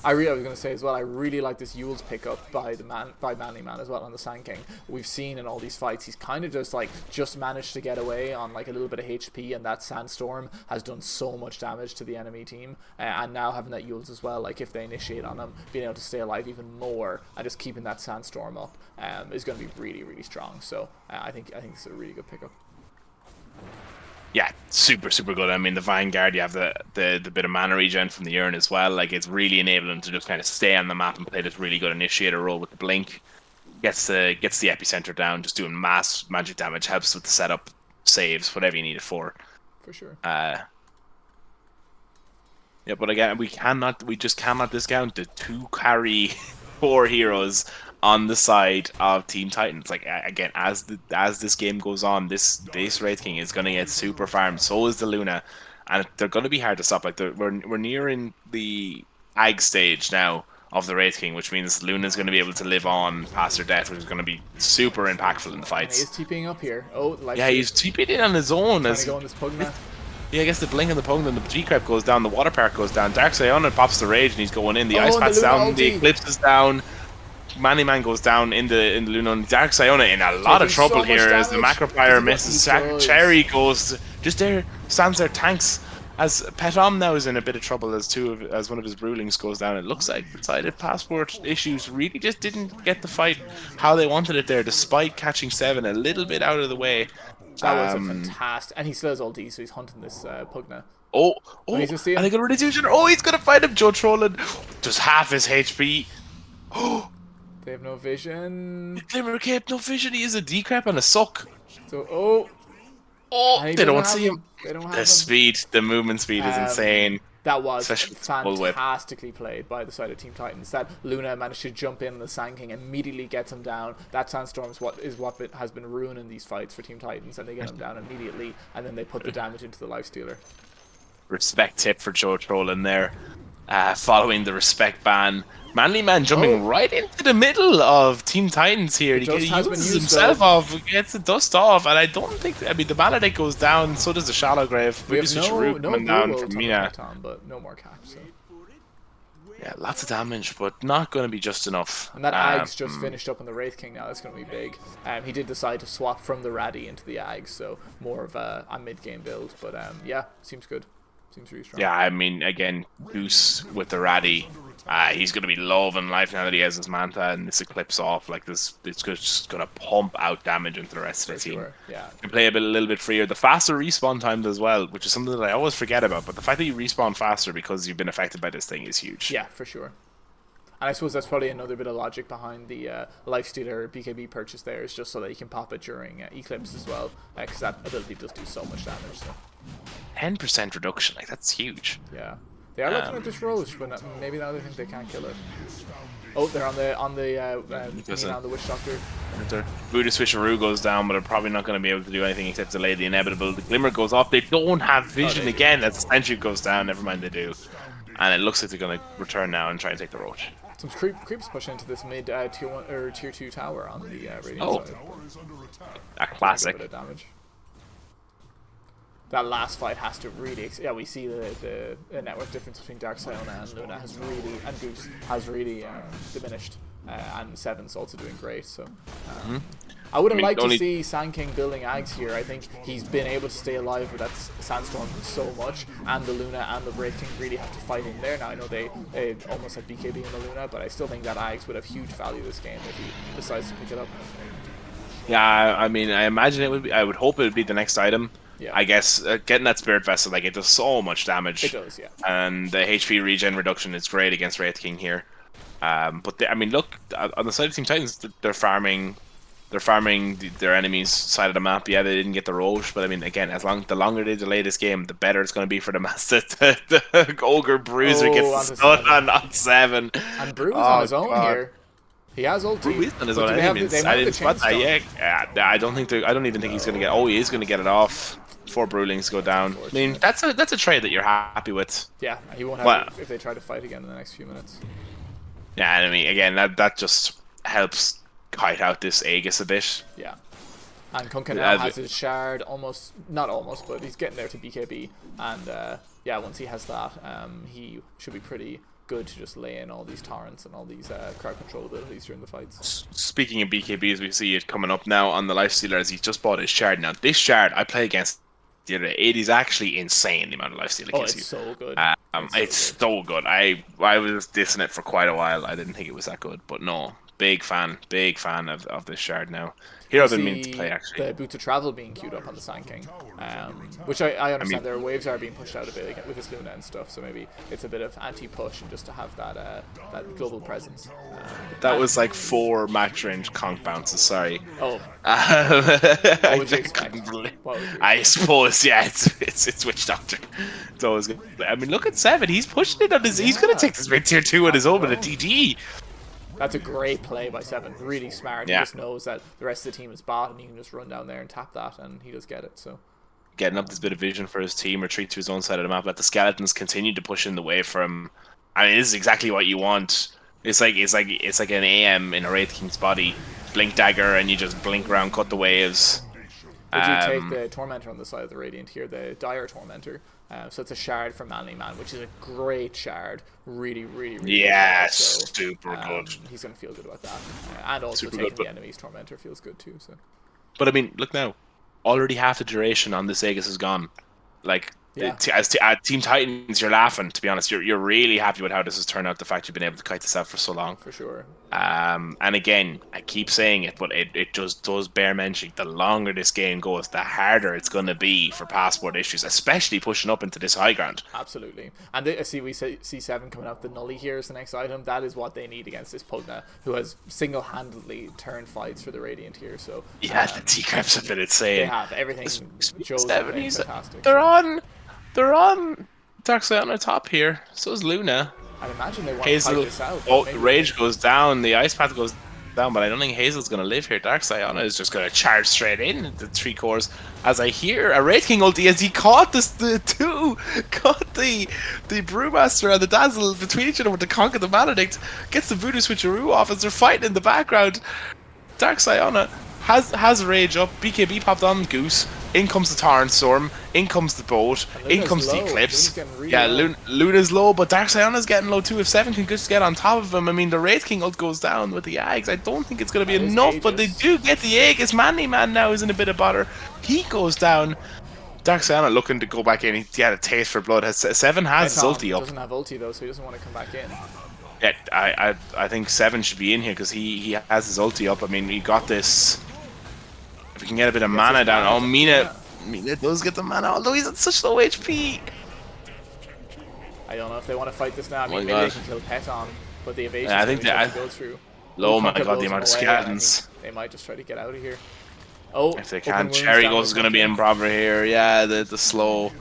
I was going to say as well, I really like this Yule's pickup by Manly Man as well on the Sand King. We've seen in all these fights, he's kind of just managed to get away on like a little bit of HP, and that Sandstorm has done so much damage to the enemy team. And now having that Yule's as well, like if they initiate on him, being able to stay alive even more and just keeping that Sandstorm up is going to be really, really strong. So I think it's a really good pickup. Yeah, super good. I mean, the Vanguard, you have the bit of mana regen from the urn as well. Like, it's really enabling them to just kind of stay on the map and play this really good initiator role with the blink. Gets the epicenter down, just doing mass magic damage. Helps with the setup, saves, whatever you need it for. For sure. Yeah, but again, we just cannot discount the 2 carry 4 heroes on the side of Team Titans. Like, again, as this game goes on, this Wraith King is going to get super farmed. So is the Luna, and they're going to be hard to stop. Like, we're nearing the Ag stage now of the Wraith King, which means Luna's going to be able to live on past her death, which is going to be super impactful in the fights. And he is TPing up here. Oh, yeah, he's TPing in on his own. Trying to go on this Pugna. Yeah, I guess the blink and the pung, then the G-Crep goes down, the Water Park goes down, Dark Iona pops the Rage and he's going in, the Ice Pat's down, the Eclipse is down, Manny Man goes down in the Luna, and Dark Iona in a lot of trouble here as the Macropire misses. Cherry goes just there, stands there, tanks, as Petom now is in a bit of trouble as one of his rulings goes down. It looks like decided passport issues really just didn't get the fight how they wanted it there, despite catching 7 a little bit out of the way. That was a fantastic, and he still has all D, so he's hunting this Pugna. Oh, are they going to reduce each other? Oh, he's going to fight him. Joe Trollan does half his HP. Oh, they have no vision. Glimmer Cape, no vision. He is a decrep and a suck. So, they don't see him. They don't have the speed, the movement speed is insane. That was fantastically played by the side of Team Titans. That Luna managed to jump in on the Sand King, immediately gets him down. That Sandstorm is what has been ruining these fights for Team Titans, and they get him down immediately, and then they put the damage into the Lifestealer. Respect tip for Joe Trollan there. Following the respect ban, Manly Man jumping right into the middle of Team Titans here. He uses himself off, gets the dust off, and I don't think. I mean, the Maledict goes down, so does the Shallow Grave. We have no coming down from Mina, but no more caps. So. Yeah, lots of damage, but not going to be just enough. And that Ag's just finished up on the Wraith King now. That's going to be big. He did decide to swap from the Raddy into the Ag, so more of a mid-game build. But yeah, seems good. Seems really strong. Yeah, I mean, again, Goose with the Raddy. He's going to be loving life now that he has his Manta and this Eclipse off. Like this, it's just going to pump out damage into the rest of the team. Yeah. You can play a little bit freer. The faster respawn times as well, which is something that I always forget about. But the fact that you respawn faster because you've been affected by this thing is huge. Yeah, for sure. And I suppose that's probably another bit of logic behind the Lifestealer BKB purchase there, is just so that you can pop it during Eclipse as well, because that ability does do so much damage. So. 10% reduction, like that's huge. Yeah. They are looking at this Roche, but maybe now they think they can't kill it. Oh, they're on the Witch Doctor. Voodoo Switcheroo goes down, but they're probably not going to be able to do anything except delay the inevitable. The Glimmer goes off. They don't have vision again as the Sentry goes down. Never mind, they do. And it looks like they're going to return now and try and take the Roach. Some creeps push into this mid tier 1 or tier 2 tower on the Radiant side. A classic. A bit of damage. That last fight has to really... Yeah, we see the network difference between Dark Iona and Luna has really... And Goose has really diminished. And Seven's also doing great, so... I would have liked to see Sand King building Ags here. I think he's been able to stay alive with that Sandstorm so much, and the Luna and the Wraith King really have to fight in there. Now, I know they almost had BKB in the Luna, but I still think that Ags would have huge value this game if he decides to pick it up. Yeah, I mean, I imagine it would be... I would hope it would be the next item. Yeah. I guess getting that Spirit Vessel, like, it does so much damage. It does, yeah. And the HP regen reduction is great against Wraith King here. But I mean, look, on the side of Team Titans, they're farming they're farming their enemy's side of the map. Yeah, they didn't get the Roche, but I mean, again, the longer they delay this game, the better it's going to be for the master. The Ogre Bruiser gets the stun on 7. And Brew is on his own here. He has ulti. Brew is on his own. I didn't spot that. Yeah, I don't even think he's going to get. Oh, he is going to get it off. 4 Brewlings go down. I mean, that's a trade that you're happy with. Yeah, he won't have it if they try to fight again in the next few minutes. Yeah, I mean, again, that just helps kite out this Aegis a bit. Yeah. And Kunka now has his shard not almost, but he's getting there to BKB. And yeah, once he has that, he should be pretty good to just lay in all these torrents and all these crowd control abilities during the fights. Speaking of BKBs, we see it coming up now on the Lifestealer as he just bought his shard. Now, this shard I play against the other day. It is actually insane, the amount of lifesteal it gives you. So good. It's so good. I was dissing it for quite a while. I didn't think it was that good, but no. Big fan of this shard now. Here I've been meaning to play, actually. The Boots of Travel being queued up on the Sand King, which I understand their waves are being pushed out a bit again with this Luna and stuff, so maybe it's a bit of anti-push and just to have that global presence. That was like 4 max range conk bounces, sorry. Oh. What would you expect? I suppose, yeah, it's Witch Doctor. It's always good. I mean, look at 7. He's pushing it on his... He's going to take this mid tier 2 on his own with a DD. That's a great play by 7. Really smart. Yeah. He just knows that the rest of the team is bot, and he can just run down there and tap that, and he does get it. So getting up this bit of vision for his team, retreat to his own side of the map. Let the skeletons continue to push in the way for him. I mean, this is exactly what you want. It's like an AM in a Wraith King's body. Blink dagger, and you just blink around, cut the waves. Would you take the Tormentor on the side of the Radiant here, the Dire Tormentor? So it's a shard for Manly Man, which is a great shard. Really, really, really good. So, super good. He's going to feel good about that. And also super taking the enemy's Tormentor feels good too. So. But I mean, look now. Already half the duration on this Aegis is gone. Like, yeah. as Team Titans, you're laughing, to be honest. You're really happy with how this has turned out, the fact you've been able to kite this out for so long. For sure. And again, I keep saying it, but it just does bear mentioning. The longer this game goes, the harder it's going to be for passport issues, especially pushing up into this high ground. Absolutely. And we see 7 coming out. The Nully here is the next item. That is what they need against this Pugna, who has single-handedly turned fights for the Radiant here. So yeah, the T-Creps have been insane. They have everything. Joe's fantastic. They're on Darkseid on top here. So is Luna. I'd imagine they want to fight this out. Oh, the Rage goes down, the Ice Path goes down, but I don't think Hazel's going to live here. Dark Sayana is just going to charge straight in the 3 cores. As I hear a Wraith King ulti as he caught the Brewmaster and the Dazzle between each other with the Conk and the Maledict. Gets the Voodoo Switcheroo off as they're fighting in the background. Dark Sayana has Rage up. BKB popped on Goose. In comes the Torrent Storm. In comes the boat. In comes the Eclipse. Yeah, Luna's low, but Dark Sayana's getting low too. If 7 can just get on top of him, I mean, the Wraith King ult goes down with the Ags. I don't think it's going to be enough, but they do get the Aegis. Manly Man now is in a bit of bother. He goes down. Dark Sayana looking to go back in. He had a taste for blood. 7 has his ulti up. He doesn't have ulti though, so he doesn't want to come back in. Yeah, I think 7 should be in here because he has his ulti up. I mean, he got this. If we can get a bit of mana down. Oh, Mina does get the mana, although he's at such low HP. I don't know if they want to fight this now. I mean, maybe they can kill Pet on, but the evasion I think that go through. Oh my god, the amount of skeletons. They might just try to get out of here. Oh, if they can, Cherry Ghost is going to be improper here. Yeah, the slow.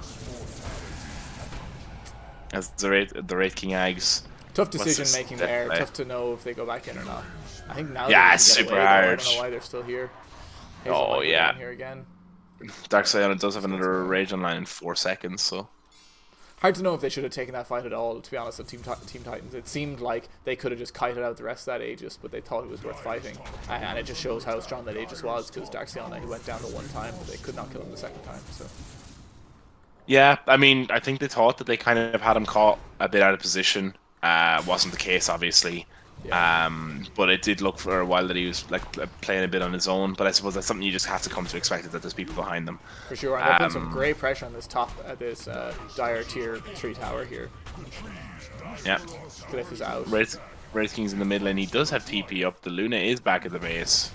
As the Wraith King Ags. Tough decision making there. Tough to know if they go back in or not. I think now. Yeah, it's super hard. I don't know why they're still here. Oh yeah. Here again. Dark Sayana does have another Rage online in 4 seconds, so. Hard to know if they should have taken that fight at all, to be honest, at Team Titans. It seemed like they could have just kited out the rest of that Aegis, but they thought it was worth fighting. And it just shows how strong that Aegis was, because Dark Sayana, he went down the 1 time, but they could not kill him the 2nd time, so. Yeah, I mean, I think they thought that they kind of had him caught a bit out of position. Wasn't the case, obviously. Yeah. But it did look for a while that he was like playing a bit on his own. But I suppose that's something you just have to come to expect, that there's people behind them. For sure, and they're putting some great pressure on this Dire tier 3 tower here. Yeah. Glyph is out. Wraith King's in the middle, and he does have TP up. The Luna is back at the base.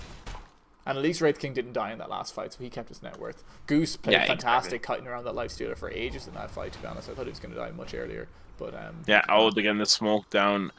And at least Wraith King didn't die in that last fight, so he kept his net worth. Goose played fantastic, kiting around that Lifestealer for ages in that fight, to be honest. I thought he was going to die much earlier. But yeah, they're getting the smoke down.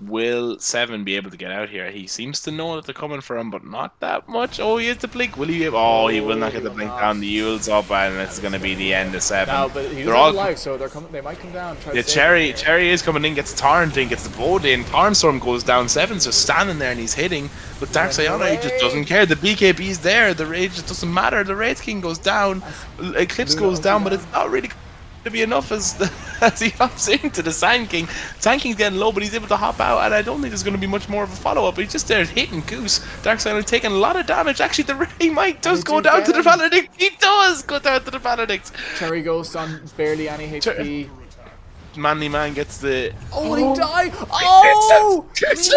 Will Seven be able to get out here? He seems to know that they're coming for him, but not that much. Oh, he has the blink. Will he be able? Oh, he will not get the blink down. The Yule's up, and it's going to be the end of Seven. No, but he does they're have all life, so they're coming. They might come down. Try yeah, to save Cherry is coming in, gets the Torrent in, gets the Bolt in. Torrenstorm goes down. Seven's just standing there and he's hitting. But Dark Sayana, he just doesn't care. The BKB's there. The Rage just doesn't matter. The Wraith King goes down. Eclipse goes down, but it's not really to be enough as he hops into the Sand King. Sand King's getting low, but he's able to hop out, and I don't think there's going to be much more of a follow-up. He's just there hitting Goose. Darkseid taking a lot of damage. Actually, the Ray Mike does go down to the Valedict. He does go down to the Valedict. Cherry Ghost on barely any HP. Manly Man gets the... Oh, he died! Oh! It's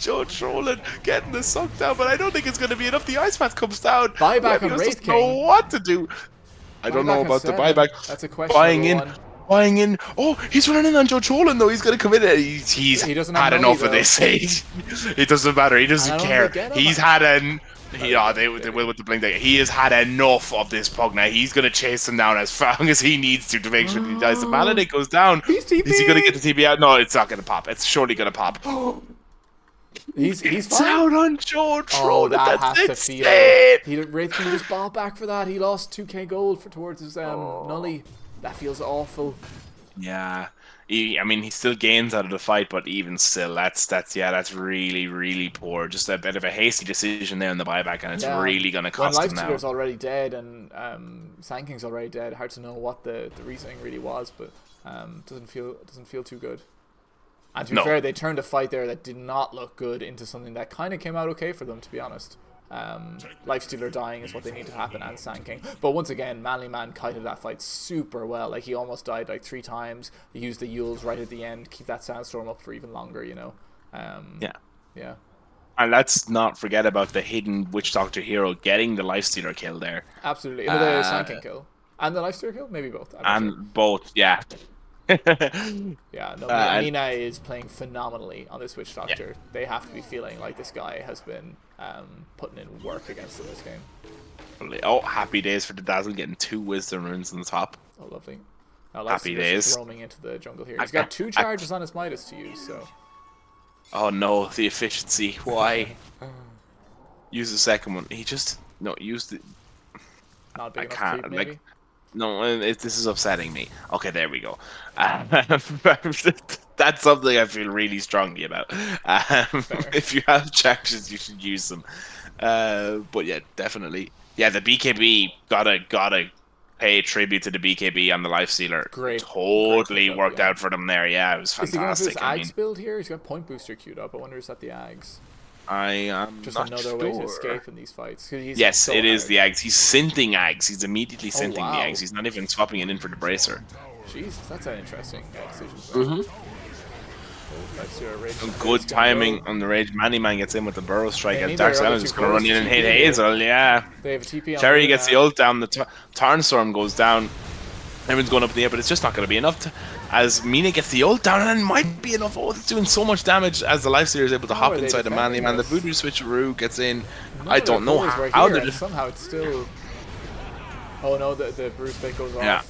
Joe trolling, getting the suck down, but I don't think it's going to be enough. The Ice Path comes down. Buyback on Wraith King. Know what to do. I don't know about the buyback. That's a question. Buying in. Oh, he's running in on Joe Trolling though. He's going to come in. He's had enough of this. It doesn't matter. He doesn't care. He's had an. They will with the blink. He has had enough of this pug now. He's going to chase him down as long as he needs to make sure he dies. The Maledict goes down. Is he going to get the TP out? No, it's not going to pop. It's surely going to pop. He's down on Joe Trolling. That has to feel. Wraith King just bought back for that. He lost 2k gold towards his Nully. That feels awful. Yeah. I mean, he still gains out of the fight, but even still, that's really, really poor. Just a bit of a hasty decision there in the buyback, and it's really going to cost him now. Lifestealer's already dead, and Sand King's already dead. Hard to know what the reasoning really was, but doesn't feel too good. And to be fair, they turned a fight there that did not look good into something that kind of came out okay for them, to be honest. Lifestealer dying is what they need to happen, and Sand King. But once again, Manly Man kited that fight super well. Like, he almost died like 3 times. He used the Yules right at the end, keep that Sandstorm up for even longer, you know. Yeah. And let's not forget about the hidden Witch Doctor hero getting the Lifestealer kill there. Absolutely. The Sand King kill. And the Lifestealer kill? Maybe both. Both, yeah. Yeah, no, Mina is playing phenomenally on this Witch Doctor. Yeah. They have to be feeling like this guy has been putting in work against them this game. Oh, happy days for the Dazzle, getting 2 Wisdom Runes on the top. Oh, lovely. Now, happy days. Roaming into the jungle here. He's got 2 charges on his Midas to use, so... Oh no, the efficiency. Why? Use the second one. He just... No, use the... Not big enough creep, maybe? No, this is upsetting me. Okay, there we go. That's something I feel really strongly about. If you have charges, you should use them. But yeah, definitely. Yeah, the BKB gotta pay tribute to the BKB on the Lifestealer. Great. Totally worked out for them there. Yeah, it was fantastic. Is he going to his Ags build here? He's got Point Booster queued up. I wonder is that the Ags? I am just not another way to escape in these fights. Yes, it is the Ags. He's synthing Ags. He's immediately synthing the Ags. He's not even swapping it in for the Bracer. Jesus, that's an interesting decision. Good timing on the Rage. Manny Man gets in with the Burrow Strike, and Dark Silence is going to run in and hit Hazel. Yeah. They have a TP on Cherry gets the ult down. The Tarnstorm goes down. Everyone's going up in the air, but it's just not going to be enough as Mina gets the ult down, and it might be enough. Oh, it's doing so much damage as the Lifestealer is able to hop inside the Manly Man. The Voodoo Switcheroo gets in. I don't know how did somehow it's still... Oh no, the Bruce Bait goes off. Yeah.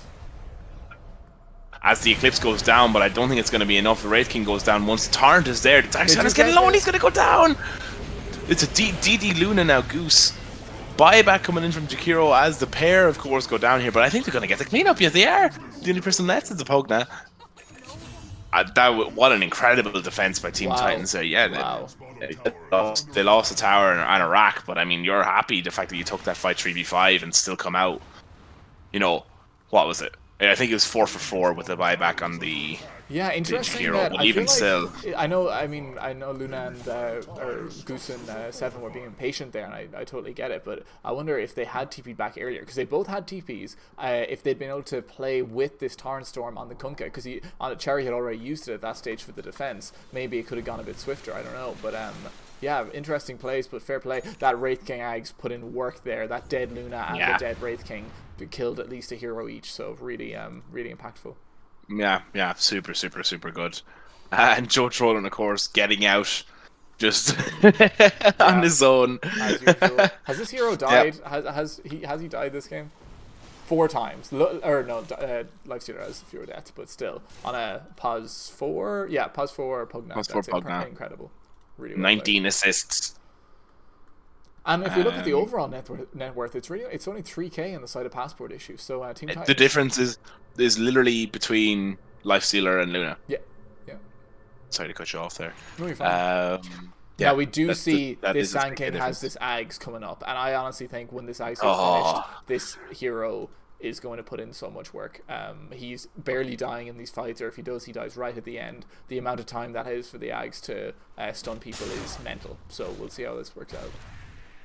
As the Eclipse goes down, but I don't think it's going to be enough. The Wraith King goes down once the Torrent is there. The Darkseid is getting low and he's going to go down. It's a DD Luna now, Goose. Buyback coming in from Jakiro as the pair, of course, go down here. But I think they're going to get the cleanup. Yes, they are. The only person left is the Poke now. What an incredible defense by Team Titans. Yeah, they lost a tower and a rack, but I mean, you're happy the fact that you took that fight 3v5 and still come out. You know, what was it? I think it was 4 for 4 with the buyback on the... Yeah, interesting. Hero, but even still, I know Luna and or Goose and Seven were being impatient there, and I totally get it. But I wonder if they had TP'd back earlier, because they both had TPs. If they'd been able to play with this Tarnstorm on the Kunkka, because Cherry had already used it at that stage for the defense. Maybe it could have gone a bit swifter. I don't know, but yeah, interesting plays, but fair play. That Wraith King Ags put in work there. That dead Luna and the dead Wraith King killed at least a hero each. So really, really impactful. Yeah, super good. And Joe Trollen, of course, getting out just on his own. As usual. Has this hero died? Yeah. Has he died this game? 4 times. Lifestealer has fewer deaths, but still on a pos 4. Yeah, pos 4 Pugna. Pos That's 4 Pugna. incredible. Really well 19 played. assists. And if you look at the overall net worth, it's only 3k on the side of passport issue. So Team Titans. The difference is literally between Lifestealer and Luna. Yeah. Sorry to cut you off there. No, you're fine. Now we do see this Sand King has this Ags coming up, and I honestly think when this Ags is finished, this hero is going to put in so much work. He's barely dying in these fights, or if he does, he dies right at the end. The amount of time that is for the Ags to stun people is mental. So we'll see how this works out.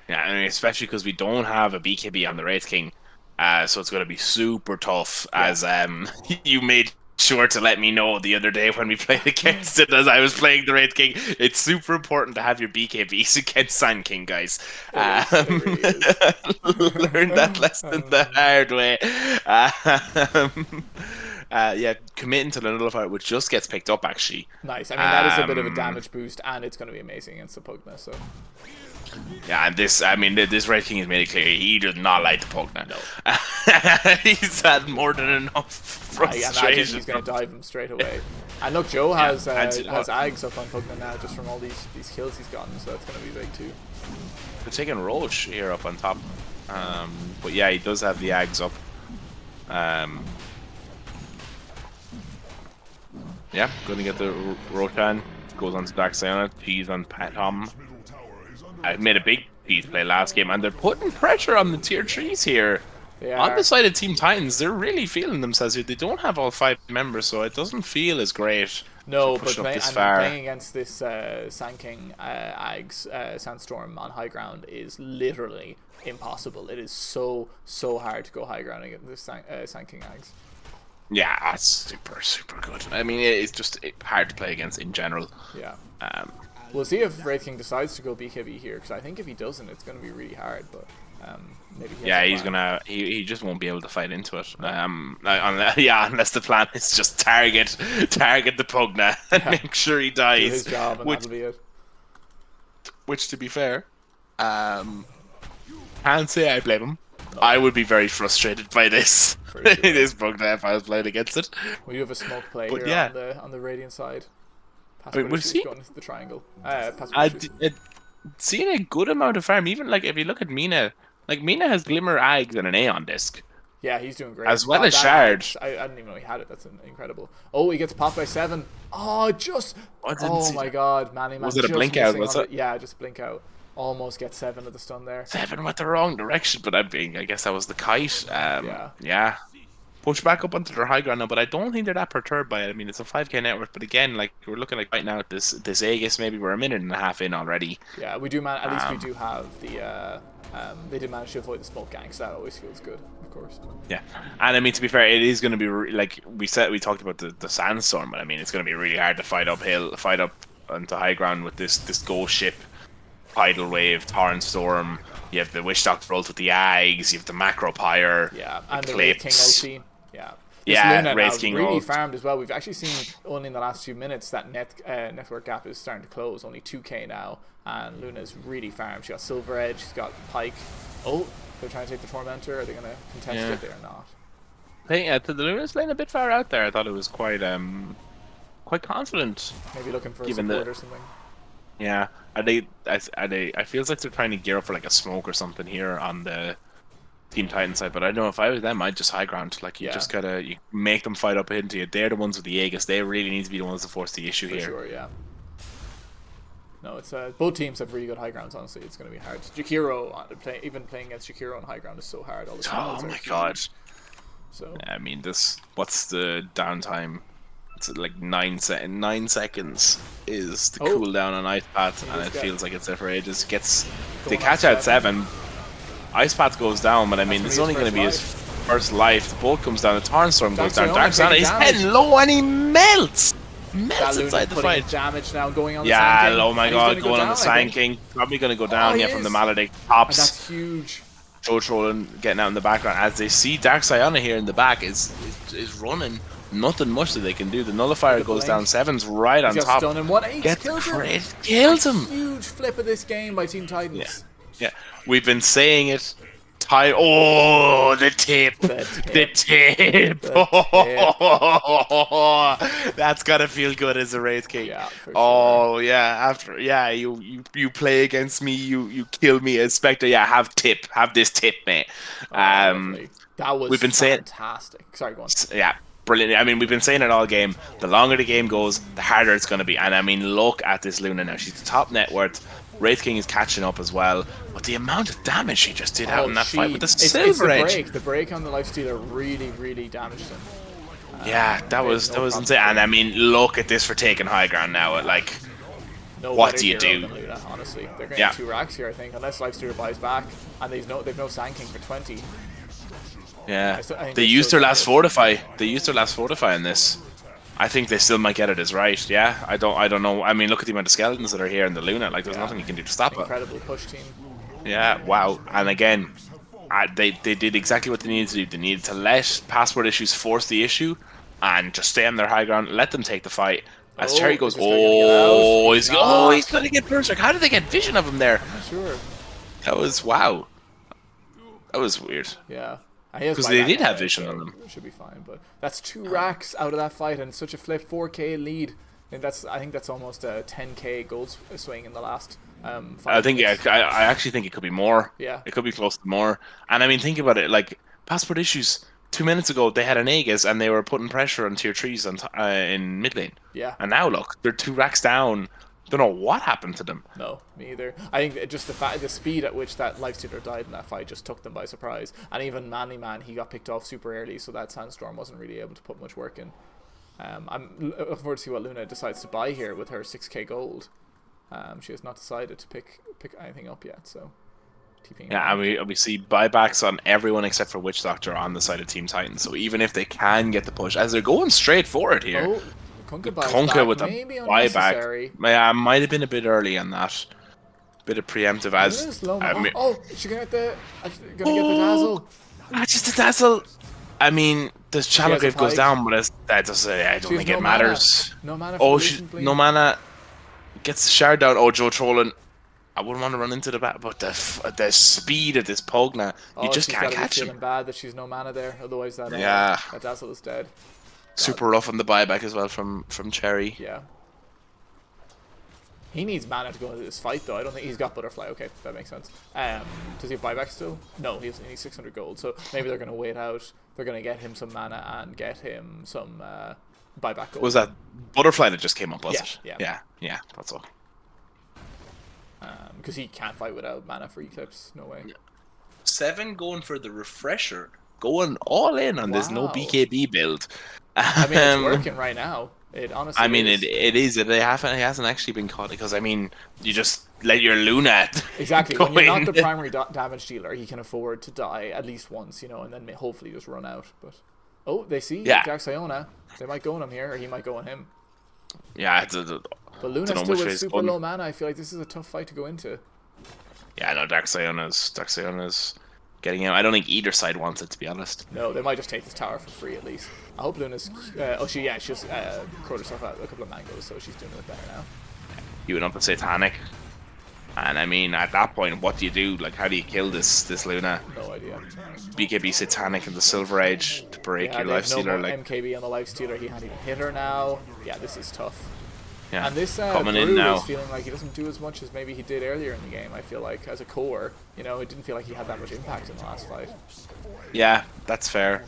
Yeah, I mean, especially because we don't have a BKB on the Wraith King, so it's going to be super tough. Yeah. As you made sure to let me know the other day when we played against it as I was playing the Wraith King. It's super important to have your BKBs against Sand King, guys. Learn that lesson the hard way. Yeah, committing to the nullifier, which just gets picked up, actually. Nice. I mean, that is a bit of a damage boost, and it's going to be amazing against the Pugna, so... Yeah, and this Wraith King has made it clear he does not like the Pugna. No. He's had more than enough frustration. He's going to dive him straight away. And look, Joe has Ags up on Pugna now just from all these kills he's gotten, so that's going to be big too. They're taking Roche here up on top. But yeah, he does have the Ags up. Yeah, going to get the Roshan. Goes on to Darksayana. He's on Tom. I made a big piece play last game, and they're putting pressure on the tier 3s here. On the side of Team Titans, they're really feeling themselves here. They don't have all 5 members, so it doesn't feel as great. No, but playing against this Sand King Ags Sandstorm on high ground is literally impossible. It is so hard to go high ground against this Sand King Ags. Yeah, that's super good. I mean, it's just hard to play against in general. Yeah. We'll see if Wraith King decides to go BKB here, because I think if he doesn't, it's going to be really hard. But maybe he just won't be able to fight into it. Unless the plan is just target the Pugna and make sure he dies. Do his job, and that'll be it. Which, to be fair, can't say I blame him. No. I would be very frustrated by this. Sure. This Pugna if I was playing against it. We do have a smoke play here on the Radiant side. We've seen going into the triangle. Seen a good amount of farm. Even like if you look at Mina, like Mina has Glimmer Ags and an Aeon disc. Yeah, he's doing great. As well as Shard. I didn't even know he had it. That's incredible. Oh, he gets popped by 7. Oh, my god, Manny. Was it a blink out? Was it? Yeah, just blink out. Almost get 7 at the stun there. 7 went the wrong direction, but I guess that was the kite. Yeah. Push back up onto their high ground now, but I don't think they're that perturbed by it. I mean, it's a 5k network, but again, like we're looking like right now at this Aegis, maybe we're a minute and a half in already. Yeah, we do. At least we do have the. They did manage to avoid the smoke gang, so that always feels good, of course. Yeah, and I mean, to be fair, it is going to be like we talked about the sandstorm, but I mean, it's going to be really hard to fight up onto high ground with this ghost ship, tidal wave, torrent storm. You have the Witch Doctor ult with the Ags. You have the Macro Pyre. Yeah, and the Wraith King ulti. Yeah, Luna Wraith King really farmed as well. We've actually seen only in the last few minutes that network gap is starting to close. Only 2k now, and Luna's really farmed. She got Silver Edge. She's got Pike. Oh, they're trying to take the Tormentor. Are they going to contest it? They are not. The Luna's playing a bit far out there. I thought it was quite confident. Maybe looking for a support or something. Yeah, I feels like they're trying to gear up for like a smoke or something here on the Team Titan side, but I know if I was them, I'd just high ground. Like you just gotta make them fight up into you. They're the ones with the Aegis. They really need to be the ones to force the issue here. Sure, yeah. No, it's both teams have really good high grounds. Honestly, it's gonna be hard. Jakiro, even playing against Jakiro on high ground is so hard. All the oh my god. So I mean, what's the downtime? It's like 9 seconds is the cooldown on Ice Path, and it feels like it's there for ages. They catch out 7. Ice Path goes down, but I mean, it's only going to be his first life. The bolt comes down, the Torrent Storm goes down. Darksayana is heading low, and he melts inside the fight. Damage now going on the Sand King. Oh my god, going on the Sand King. Probably going to go down from the Maledict. Pops. That's huge. Joe trolling, getting out in the background as they see Darksayana here in the back is running. Nothing much that they can do. The nullifier goes down. 7's right on top. Done in 1-8. Kills him. Huge flip of this game by Team Titans. Yeah. We've been saying it Oh, the tip. The tip. Oh, that's gotta feel good as a Wraith King. Yeah, for Oh, yeah. After, yeah, you play against me, you kill me as Spectre. Yeah, have this tip, mate. Oh, lovely. That was We've been saying, fantastic. Sorry, go on. yeah, brilliant. I mean, we've been saying it all game. The longer the game goes, the harder it's going to be. And I mean, look at this Luna now. She's the top net worth. Wraith King is catching up as well. But the amount of damage she just did out in that fight with the Silver Edge. The break on the Lifestealer really, really damaged him. Yeah, that was insane. And I mean, look at this for taking high ground now. Like, what do you do? Luna, honestly, they're going to get 2 racks here, I think, unless Lifestealer buys back, and they've no Sand King for 20. Yeah, they used their last fortify. They used their last fortify in this. I think they still might get it as right. Yeah, I don't know. I mean, look at the amount of skeletons that are here in the Luna. Like, there's nothing you can do to stop it. Incredible push team. Yeah, wow. And again, they did exactly what they needed to do. They needed to let passport issues force the issue and just stay on their high ground. Let them take the fight. As Cherry goes, he's going to get Berserk. How did they get vision of him there? I'm not sure. That was, wow. That was weird. Yeah. Because they did have vision on them. Should be fine, but that's 2 racks out of that fight and such a flip 4K lead. And I think that's almost a 10K gold swing in the last. I think I actually think it could be more. Yeah, it could be close to more. And I mean, think about it. Like passport issues. 2 minutes ago, they had an Aegis and they were putting pressure on tier 3s in mid lane. Yeah. And now look, they're 2 racks down. Don't know what happened to them. No, me either. I think just the speed at which that Lifestealer died in that fight just took them by surprise. And even Manly Man, he got picked off super early, so that Sandstorm wasn't really able to put much work in. I'm looking forward to see what Luna decides to buy here with her 6k gold. She has not decided to pick anything up yet, so TPing. Yeah, and we see buybacks on everyone except for Witch Doctor on the side of Team Titan. So even if they can get the push, as they're going straight for it here. Oh. Kunkka with a buyback. Yeah, might have been a bit early on that. Bit of preemptive as. She's gonna get the dazzle. Just the dazzle. I mean, the Shallow Grave goes down, but I don't think it matters. No mana. No mana. Gets the shard down. Oh, Joe trolling. I wouldn't want to run into the back, but the speed of this Pogna, you just can't catch him. Feeling bad that she's no mana there, otherwise that dazzle is dead. Super rough on the buyback as well from Cherry. Yeah. He needs mana to go into this fight, though. I don't think he's got Butterfly. Okay, that makes sense. Does he have buyback still? No, he needs 600 gold. So maybe they're going to wait out. They're going to get him some mana and get him some buyback gold. Was that Butterfly that just came up, was it? Yeah, that's all. Because he can't fight without mana for Eclipse. No way. 7 going for the refresher. Going all in on this no BKB build. I mean, it's working right now. It honestly. I mean, it is. It hasn't actually been caught because I mean, you just let your Luna. Exactly. When you're not the primary damage dealer, he can afford to die at least once, and then hopefully just run out. But they see Jack Siona. They might go on him here, or he might go on him. Yeah, but Luna still with super low mana. I feel like this is a tough fight to go into. Yeah, no, Dark Siona's getting out. I don't think either side wants it, to be honest. No, they might just take this tower for free at least. I hope Luna's. She just crowed herself out a couple of mangoes, so she's doing it better now. You went up to Satanic, and I mean, at that point, what do you do? Like, how do you kill this Luna? No idea. BKB Satanic and the Silver Edge to break your Lifestealer. No MKB on the Lifestealer. He can't even hit her now. Yeah, this is tough. Yeah, and this coming in now. Is feeling like he doesn't do as much as maybe he did earlier in the game. I feel like as a core, it didn't feel like he had that much impact in the last fight. Yeah, that's fair.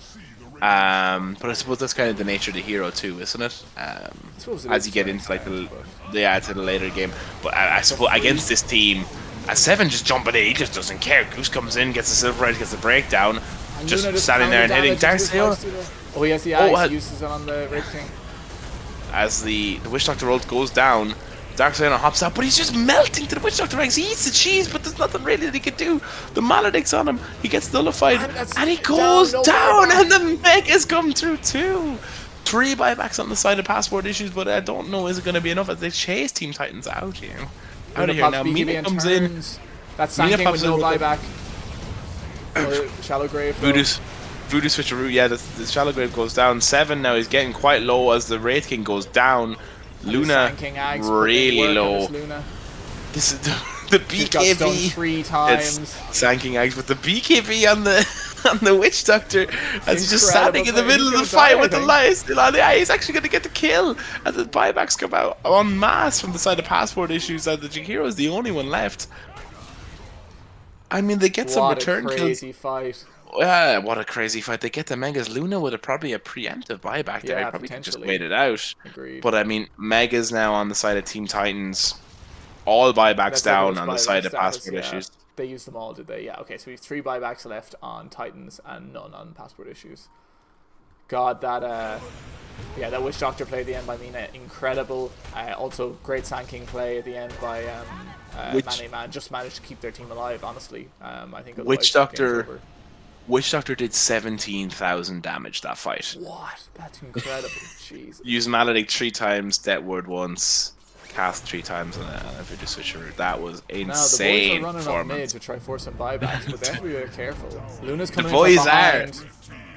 But I suppose that's kind of the nature of the hero too, isn't it? As you get into like to the later game. But I suppose against this team, a 7 just jumping in, he just doesn't care. Goose comes in, gets the Silver Edge, gets the breakdown, just standing there and hitting Dark Siona. Oh yes, he uses it on the Wraith King. As the Witch Doctor ult goes down, Dark Siona hops out, but he's just melting to the Witch Doctor ranks. He eats the cheese, but there's nothing really that he can do. The Maledict's on him. He gets nullified, and he goes down, and the Megas come through too. 3 buybacks on the side of passport issues, but I don't know is it going to be enough as they chase Team Titans out here. Out of here now. Mina comes in. That's Sand King with no buyback. Shallow Grave. Voodoo switcheroo, yeah, the Shallow Grave goes down. 7 now, he's getting quite low as the Wraith King goes down. Luna really low. Luna. This is The She's got stunned BKB. 3 times. It's Sanking Eggs with the BKB on the on the Witch Doctor as he's just standing in the Incredible middle of the He's gonna fight die, with I the think. light still on. Yeah, he's actually going to get the kill as the buybacks come out en masse from the side of passport issues. As the Jakiro is the only one left. I mean, they get some What a return kills. crazy fight. Yeah, what a crazy fight. They get the Megas. Luna would have probably a preemptive buyback there. Yeah, He probably could just potentially. wait it out. Agreed. But I mean, Megas now on the side of Team Titans. All buybacks Let's look at down which on the buyback side of status, passport yeah. issues. They used them all, did they? Yeah, okay, so we have 3 buybacks left on Titans and none on passport issues. God, that yeah, that Witch Doctor play at the end by Mina, incredible. Also, great Sanking play at the end by Mane Man. Just managed to keep their team alive, honestly. I think Witch otherwise the game's Doctor over. Witch Doctor did 17,000 damage that fight. What? That's incredible. Jeez. Used Maledict 3 times, Death Word once, cast 3 times, and if you just switch over, that was Now, the boys insane are running on mid performance. to try for some buybacks, but they have to be very careful. Luna's The coming boys in from behind.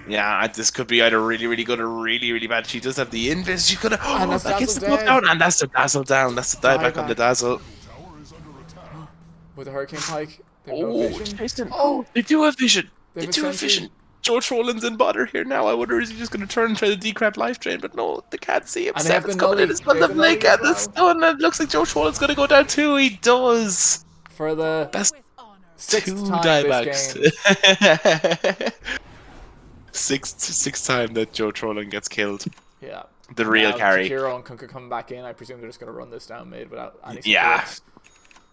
Yeah, this could be either really, really good or really, really bad. She does have the invis. She could have. And Oh, that's that gets the Dazzle buff dead. down, and that's the dazzle down. That's the dieback on the Dieback. dazzle. Tower is under attack. With a Hurricane Pike. They have no Oh, vision. Jason. Oh, They do have vision. They They have a do have sentry. vision. George Roland's in bother here now. I wonder, is he just going to turn and try to decrep life drain? But no, they can't see him. And they have Seven's the coming in. nully. It's from They the have the nully blink as and the well. stun. And it looks like George Roland's going to go down too. He does. for the That's With honor. 6th 2 time this game. diebacks. Sixth time that Joe Roland gets killed. Yeah. The real Now, carry. Jakiro and Kunkka come back in. I presume they're just going to run this down mid without any Yeah. supports.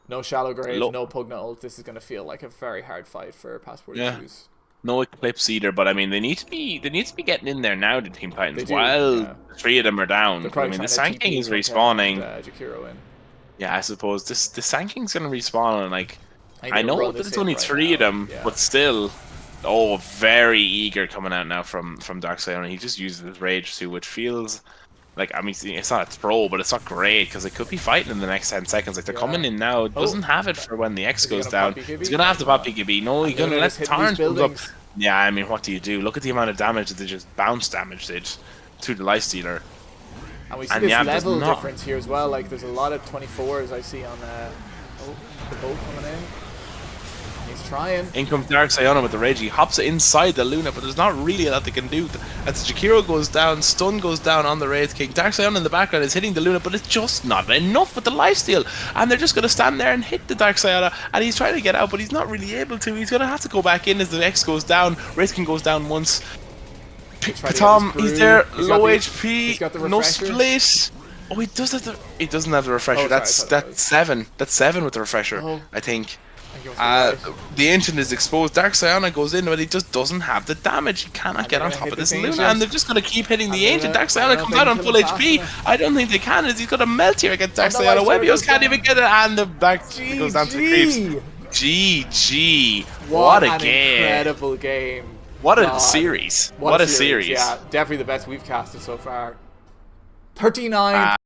No shallow grave, Look. no Pugna ult. This is going to feel like a very hard fight for passport Yeah. issues. No Eclipse either, but I mean they need to be getting in there now, the Team Titans, They do, while yeah. 3 of them are down. They're I probably mean the trying to Sanking TP is Kunkka respawning. and, Jakiro in. Yeah, I suppose the Sanking's gonna respawn, and like think I they know run that this it's in only right 3 of now, them, yeah. but still, oh, very eager coming out now from Darkseid, and he just uses his rage too, which feels like, I mean, it's not a throw, but it's not great because they could be fighting in the next 10 seconds. Like they're Yeah. coming in now, Oh. doesn't have it for when the X Is he goes gonna down. pop BKB? He's gonna have to pop BKB. No, he's gonna Luna let just hitting these Tarn comes up. buildings. Yeah, I mean, what do you do? Look at the amount of damage that they just bounce damage did to the Lifestealer. And we see And this yeah, there's level not- difference here as well. Like, there's a lot of 24s I see on the boat coming in. He's trying. In comes Dark Sayona with the rage. He hops inside the Luna, but there's not really a lot they can do. As Jakiro goes down, stun goes down on the Wraith King. Dark Sayona in the background is hitting the Luna, but it's just not enough with the lifesteal. And they're just going to stand there and hit the Dark Sayona. And he's trying to get out, but he's not really able to. He's going to have to go back in as the X goes down. Wraith King goes down once. Try to get Tom, his he's brew. there, He's got low the- HP, he's got the no refresher. split. Oh, he does have the. He doesn't have the refresher. Oh, sorry, I that's thought it was. 7. That's 7 with the refresher, Oh. I think. I think it was the right. The Ancient is exposed. Dark Sayona goes in, but he just doesn't have the damage. He cannot And get they're on gonna top hit of this this Luna, Ancient. and they're just going to keep hitting the And Ancient. they're Dark gonna- I Sayona don't comes think out on they full kill him fast HP. enough. I don't think they can, as he's going to melt here against Dark the Sayona. Lifestealer Webios goes can't down. even get it, and the back goes down to the creeps. GG. What a an game. incredible game. What a God. series. What a series. Yeah, definitely the best we've casted so far. 39